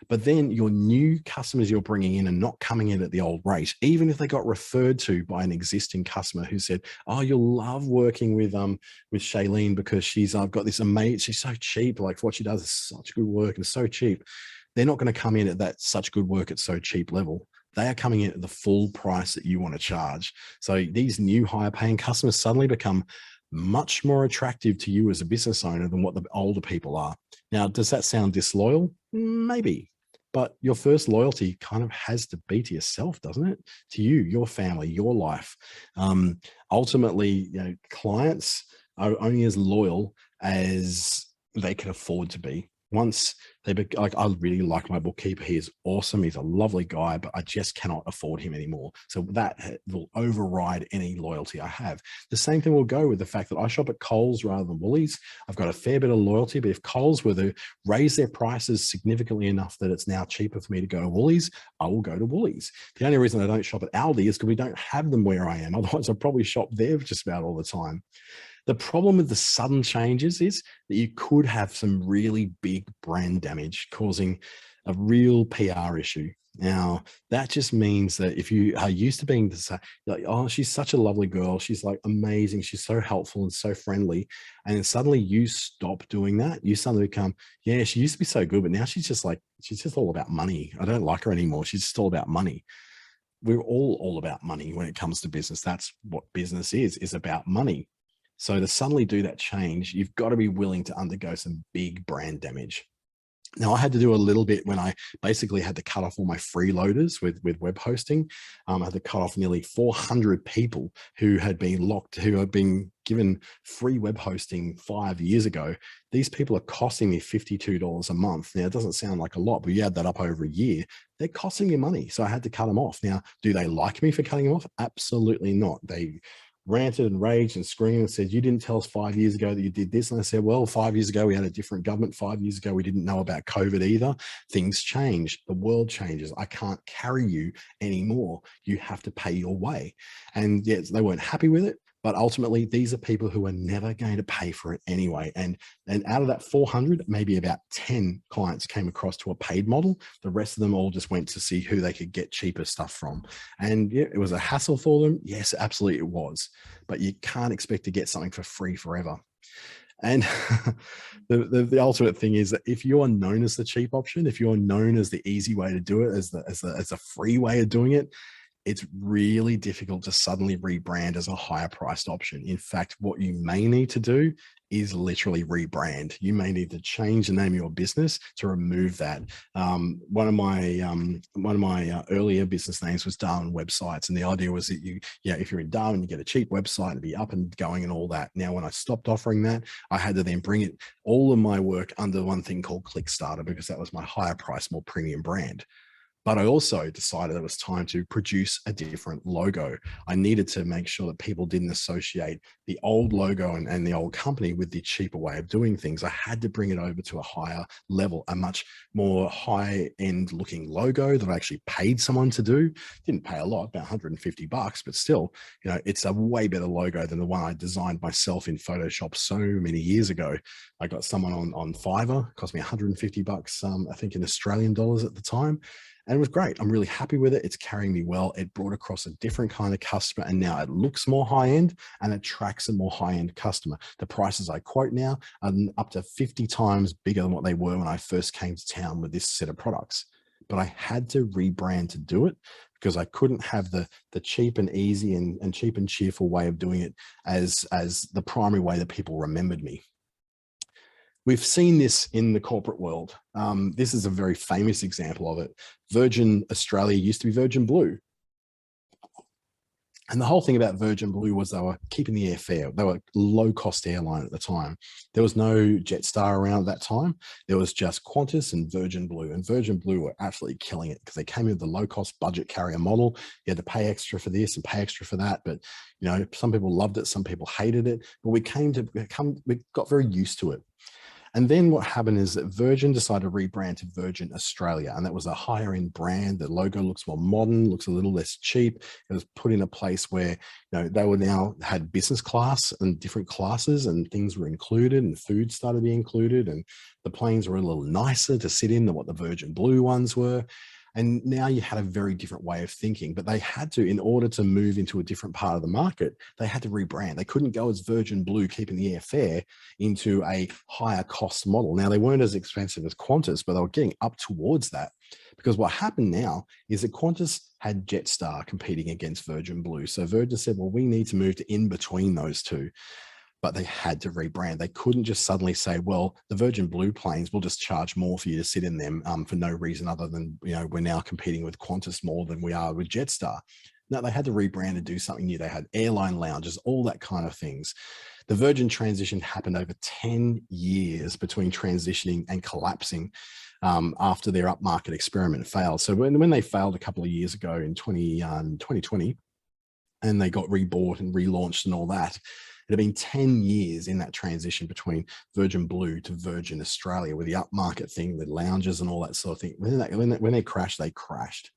But then your new customers you're bringing in are not coming in at the old rate, even if they got referred to by an existing customer who said, oh, you'll love working with Shailene because she's got this amazing, she's so cheap. Like what she does is such good work and so cheap. They're not going to come in at that such good work at so cheap level. They are coming in at the full price that you want to charge. So these new higher paying customers suddenly become much more attractive to you as a business owner than what the older people are. Now, does that sound disloyal? Maybe. But your first loyalty kind of has to be to yourself, doesn't it? To you, your family, your life. Ultimately, clients are only as loyal as they can afford to be. Once like, I really like my bookkeeper. He is awesome. He's a lovely guy, but I just cannot afford him anymore. So that will override any loyalty I have. The same thing will go with the fact that I shop at Coles rather than Woolies. I've got a fair bit of loyalty, but if Coles were to raise their prices significantly enough that it's now cheaper for me to go to Woolies, I will go to Woolies. The only reason I don't shop at Aldi is because we don't have them where I am. Otherwise, I'd probably shop there just about all the time. The problem with the sudden changes is that you could have some really big brand damage causing a real PR issue. Now, that just means that if you are used to being like, oh, she's such a lovely girl, she's like amazing, she's so helpful and so friendly, and then suddenly you stop doing that, you suddenly become, yeah, she used to be so good, but now she's just all about money. I don't like her anymore. She's just all about money. We're all about money when it comes to business. That's what business is about money. So to suddenly do that change, you've got to be willing to undergo some big brand damage. Now, I had to do a little bit when I basically had to cut off all my freeloaders with web hosting. I had to cut off nearly 400 people who had been given free web hosting 5 years ago. These people are costing me $52 a month. Now, it doesn't sound like a lot, but you add that up over a year, they're costing me money. So I had to cut them off. Now, do they like me for cutting them off? Absolutely not. They ranted and raged and screamed and said, you didn't tell us 5 years ago that you did this. And I said, well, 5 years ago, we had a different government. 5 years ago, we didn't know about COVID either. Things change. The world changes. I can't carry you anymore. You have to pay your way. And yes, they weren't happy with it. But ultimately, these are people who are never going to pay for it anyway. And out of that 400, maybe about 10 clients came across to a paid model. The rest of them all just went to see who they could get cheaper stuff from. And yeah, it was a hassle for them. Yes, absolutely it was. But you can't expect to get something for free forever. And the ultimate thing is that if you're known as the cheap option, if you're known as the easy way to do it, as a free way of doing it, it's really difficult to suddenly rebrand as a higher priced option. In fact, what you may need to do is literally rebrand. You may need to change the name of your business to remove that. One of my earlier business names was Darwin Websites, and the idea was that if you're in Darwin, you get a cheap website and be up and going and all that. Now, when I stopped offering that, I had to then bring all of my work under one thing called Clickstarter, because that was my higher price, more premium brand. But I also decided it was time to produce a different logo. I needed to make sure that people didn't associate the old logo and the old company with the cheaper way of doing things. I had to bring it over to a higher level, a much more high-end looking logo that I actually paid someone to do. Didn't pay a lot, about $150, but still, it's a way better logo than the one I designed myself in Photoshop so many years ago. I got someone on Fiverr, it cost me $150, I think in Australian dollars at the time. And it was great. I'm really happy with it. It's carrying me well. It brought across a different kind of customer, and now it looks more high-end and attracts a more high-end customer. The prices I quote now are up to 50 times bigger than what they were when I first came to town with this set of products. But I had to rebrand to do it, because I couldn't have the cheap and easy and cheap and cheerful way of doing it as the primary way that people remembered me. We've seen this in the corporate world. This is a very famous example of it. Virgin Australia used to be Virgin Blue. And the whole thing about Virgin Blue was they were keeping the airfare. They were a low-cost airline at the time. There was no Jetstar around at that time. There was just Qantas and Virgin Blue. And Virgin Blue were absolutely killing it, because they came in with the low-cost budget carrier model. You had to pay extra for this and pay extra for that. But some people loved it, some people hated it. But we got very used to it. And then what happened is that Virgin decided to rebrand to Virgin Australia, and that was a higher end brand. The logo looks more modern, looks a little less cheap. It was put in a place where they were now had business class and different classes, and things were included, and food started to be included, and the planes were a little nicer to sit in than what the Virgin Blue ones were. And now you had a very different way of thinking, but they had to, in order to move into a different part of the market, they had to rebrand. They couldn't go as Virgin Blue, keeping the airfare, into a higher cost model. Now, they weren't as expensive as Qantas, but they were getting up towards that, because what happened now is that Qantas had Jetstar competing against Virgin Blue. So Virgin said, well, we need to move to in between those two. But they had to rebrand. They couldn't just suddenly say, well, the Virgin Blue planes will just charge more for you to sit in them for no reason other than, we're now competing with Qantas more than we are with Jetstar. No, they had to rebrand and do something new. They had airline lounges, all that kind of things. The Virgin transition happened over 10 years between transitioning and collapsing after their upmarket experiment failed. So when they failed a couple of years ago in 2020, and they got rebought and relaunched and all that, it had been 10 years in that transition between Virgin Blue to Virgin Australia with the upmarket thing, the lounges and all that sort of thing. When they crashed, they crashed.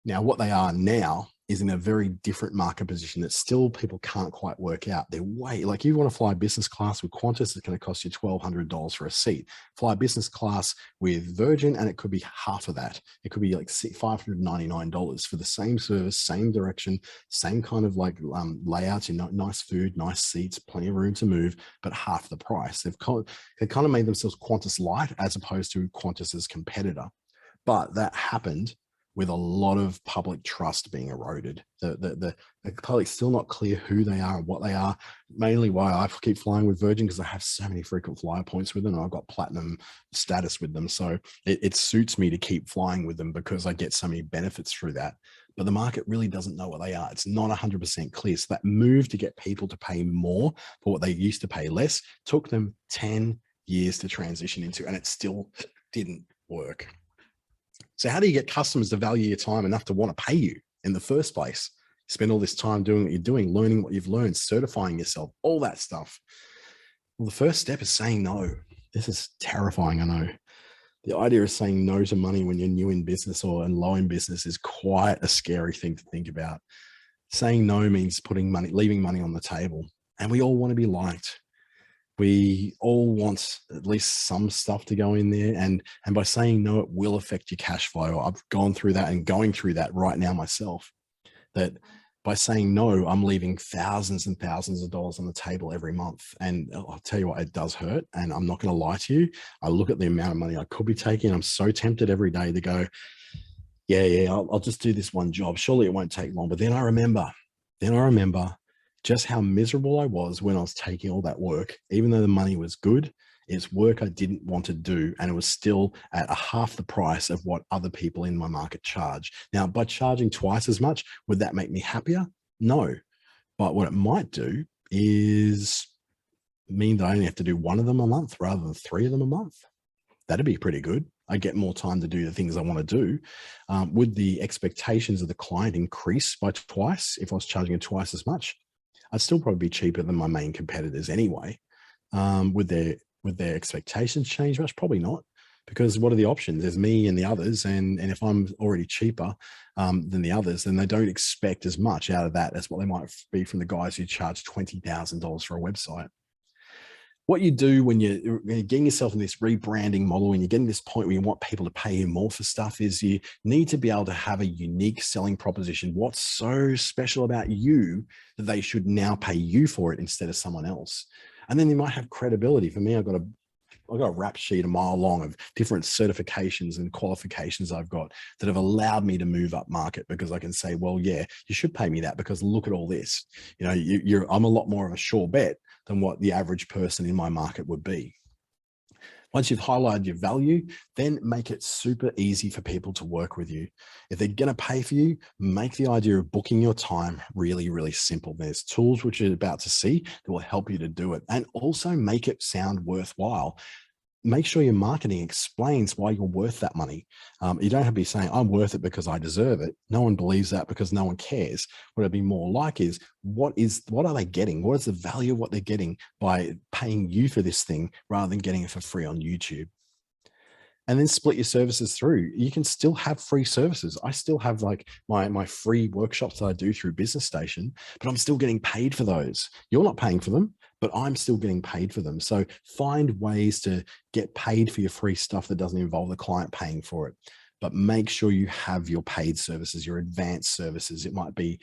Now, what they are now is in a very different market position that still people can't quite work out. They're way, like you want to fly business class with Qantas, it's going to cost you $1,200 for a seat. Fly business class with Virgin, and it could be half of that. It could be like $599 for the same service, same direction, same kind of like layouts, nice food, nice seats, plenty of room to move, but half the price. They kind of made themselves Qantas light as opposed to Qantas's competitor. But that happened with a lot of public trust being eroded. The public's still not clear who they are and what they are. Mainly why I keep flying with Virgin, because I have so many frequent flyer points with them, and I've got platinum status with them. So it suits me to keep flying with them because I get so many benefits through that. But the market really doesn't know what they are. It's not 100% clear. So that move to get people to pay more for what they used to pay less took them 10 years to transition into, and it still didn't work. So how do you get customers to value your time enough to want to pay you in the first place? You spend all this time doing what you're doing, learning what you've learned, certifying yourself, all that stuff. Well, the first step is saying no. This is terrifying, I know. The idea of saying no to money when you're new in business or low in business is quite a scary thing to think about. Saying no means leaving money on the table. And we all want to be liked. We all want at least some stuff to go in there. And by saying no, it will affect your cash flow. I've gone through that and going through that right now myself, that by saying no, I'm leaving thousands and thousands of dollars on the table every month. And I'll tell you what, it does hurt. And I'm not going to lie to you. I look at the amount of money I could be taking. I'm so tempted every day to go, yeah, I'll just do this one job. Surely it won't take long. But then I remember just how miserable I was when I was taking all that work. Even though the money was good, it's work I didn't want to do, and it was still at half the price of what other people in my market charge. Now, by charging twice as much, would that make me happier? No. But what it might do is mean that I only have to do one of them a month rather than 3 of them a month. That'd be pretty good. I get more time to do the things I want to do. Would the expectations of the client increase by twice if I was charging it twice as much? I'd still probably be cheaper than my main competitors anyway. Would their expectations change much? Probably not, because what are the options? There's me and the others, and if I'm already cheaper than the others, then they don't expect as much out of that as what they might be from the guys who charge $20,000 for a website. What you do when you're getting yourself in this rebranding model, when you're getting to this point where you want people to pay you more for stuff, is you need to be able to have a unique selling proposition. What's so special about you that they should now pay you for it instead of someone else? And then you might have credibility. For me, I've got a rap sheet a mile long of different certifications and qualifications I've got that have allowed me to move up market, because I can say, well, yeah, you should pay me that because look at all this. You know, I'm a lot more of a sure bet than what the average person in my market would be. Once you've highlighted your value, then make it super easy for people to work with you. If they're going to pay for you, make the idea of booking your time really, really simple. There's tools which you're about to see that will help you to do it, and also make it sound worthwhile. Make sure your marketing explains why you're worth that money. You don't have to be saying, I'm worth it because I deserve it. No one believes that because no one cares. What it'd be more like is, what are they getting? What is the value of what they're getting by paying you for this thing rather than getting it for free on YouTube? And then split your services through. You can still have free services. I still have like my free workshops that I do through Business Station, but I'm still getting paid for those. You're not paying for them, but I'm still getting paid for them. So find ways to get paid for your free stuff that doesn't involve the client paying for it. But make sure you have your paid services, your advanced services. It might be,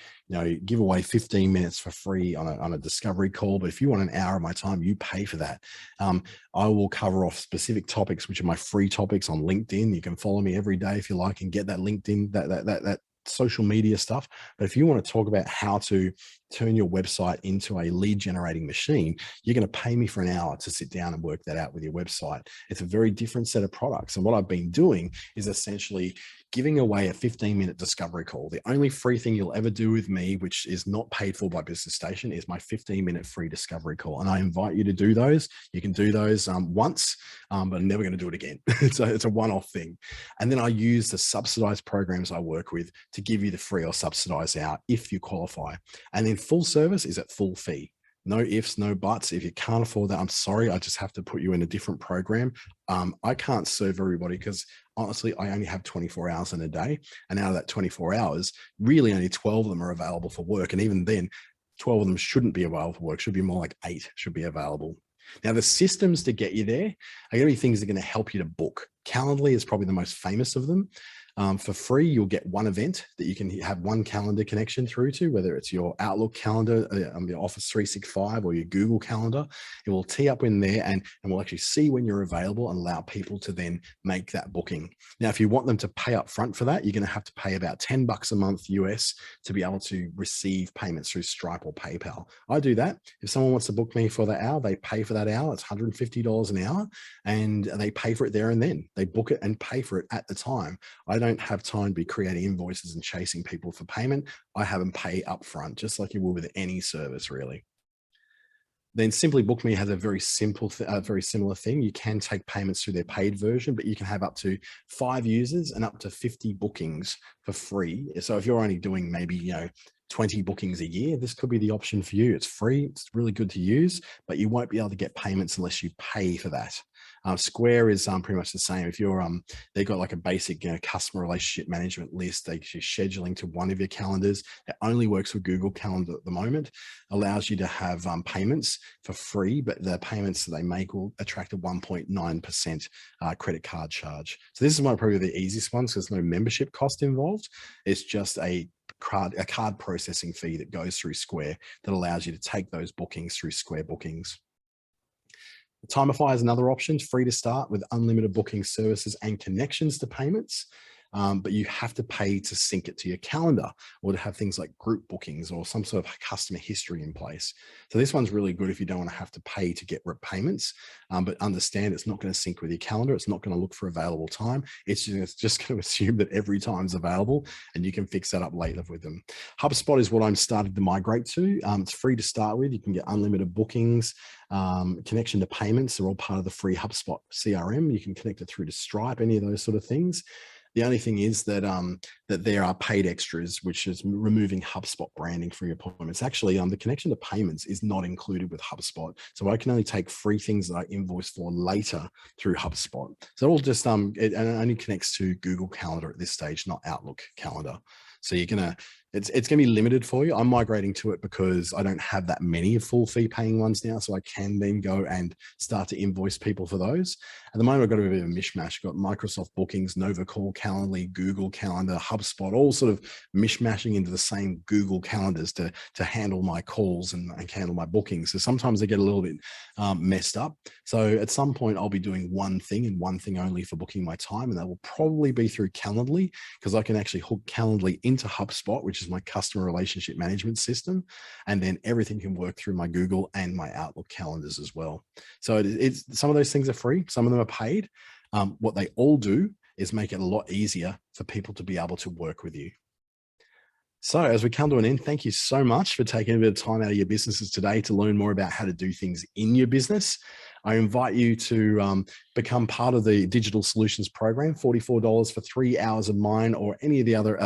give away 15 minutes for free on a discovery call. But if you want an hour of my time, you pay for that. I will cover off specific topics, which are my free topics on LinkedIn. You can follow me every day if you like and get that LinkedIn, that social media stuff. But if you want to talk about how to turn your website into a lead generating machine, you're going to pay me for an hour to sit down and work that out with your website. It's a very different set of products. And what I've been doing is essentially giving away a 15-minute discovery call. The only free thing you'll ever do with me, which is not paid for by Business Station, is my 15-minute free discovery call. And I invite you to do those. You can do those once, but I'm never going to do it again. So it's a one-off thing. And then I use the subsidized programs I work with to give you the free or subsidized out if you qualify. And then full service is at full fee. No ifs, no buts. If you can't afford that, I'm sorry, I just have to put you in a different program. I can't serve everybody because honestly, I only have 24 hours in a day. And out of that 24 hours, really only 12 of them are available for work. And even then, 12 of them shouldn't be available for work. Should be more like 8 should be available. Now, the systems to get you there are going to be things that are going to help you to book. Calendly is probably the most famous of them. For free, you'll get one event that you can have one calendar connection through to, whether it's your Outlook calendar, your Office 365 or your Google calendar. It will tee up in there and we'll actually see when you're available and allow people to then make that booking. Now, if you want them to pay up front for that, you're going to have to pay about $10 a month US to be able to receive payments through Stripe or PayPal. I do that. If someone wants to book me for that hour, they pay for that hour. It's $150 an hour and they pay for it there and then. They book it and pay for it at the time. I don't have time to be creating invoices and chasing people for payment. I have them pay upfront, just like you will with any service, really. Then Simply Book Me has a very simple, very similar thing. You can take payments through their paid version, but you can have up to 5 users and up to 50 bookings for free. So if you're only doing maybe 20 bookings a year, this could be the option for you. It's free, it's really good to use, but you won't be able to get payments unless you pay for that. Square is pretty much the same. If you're, they've got like a basic customer relationship management list, they scheduling to one of your calendars. It only works with Google Calendar at the moment, allows you to have payments for free, but the payments that they make will attract a 1.9% credit card charge. So this is one probably the easiest ones because there's no membership cost involved. It's just a card processing fee that goes through Square that allows you to take those bookings through Square Bookings. Timify is another option, free to start with unlimited booking services and connections to payments. But you have to pay to sync it to your calendar or to have things like group bookings or some sort of customer history in place. So this one's really good if you don't want to have to pay to get payments, but understand it's not going to sync with your calendar. It's not going to look for available time. It's just going to assume that every time's available and you can fix that up later with them. HubSpot is what I'm starting to migrate to. It's free to start with. You can get unlimited bookings, connection to payments. They're all part of the free HubSpot CRM. You can connect it through to Stripe, any of those sort of things. The only thing is that that there are paid extras, which is removing HubSpot branding for your appointments. Actually, the connection to payments is not included with HubSpot. So I can only take free things that I invoice for later through HubSpot. So it all just, it only connects to Google Calendar at this stage, not Outlook Calendar. So you're gonna, it's gonna be limited for you. I'm migrating to it because I don't have that many full fee paying ones now. So I can then go and start to invoice people for those. At the moment, I've got a bit of a mishmash. I've got Microsoft Bookings, NovaCall, Calendly, Google Calendar, HubSpot, all sort of mishmashing into the same Google calendars to handle my calls and handle my bookings. So sometimes they get a little bit messed up. So at some point I'll be doing one thing and one thing only for booking my time. And that will probably be through Calendly because I can actually hook Calendly into HubSpot, which is my customer relationship management system. And then everything can work through my Google and my Outlook calendars as well. So it's some of those things are free. Some of them are paid. What they all do is make it a lot easier for people to be able to work with you. So as we come to an end, thank you so much for taking a bit of time out of your businesses today to learn more about how to do things in your business. I invite you to become part of the Digital Solutions Program, $44 for 3 hours of mine or any of the other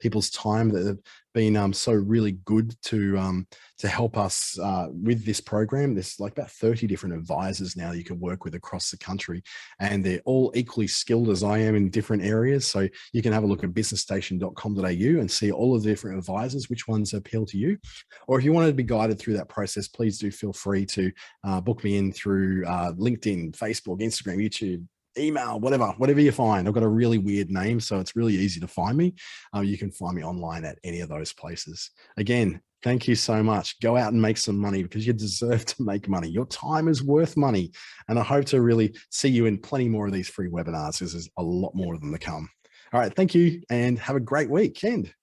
people's time that have been so really good to help us with this program. There's like about 30 different advisors now you can work with across the country, and they're all equally skilled as I am in different areas. So you can have a look at businessstation.com.au and see all of the different advisors, which ones appeal to you. Or if you wanted to be guided through that process, please do feel free to book me in through LinkedIn, Facebook, Instagram, YouTube, email, whatever you find. I've got a really weird name, so it's really easy to find me. You can find me online at any of those places. Again, thank you so much. Go out and make some money because you deserve to make money. Your time is worth money. And I hope to really see you in plenty more of these free webinars because there's a lot more of them to come. All right, thank you and have a great weekend.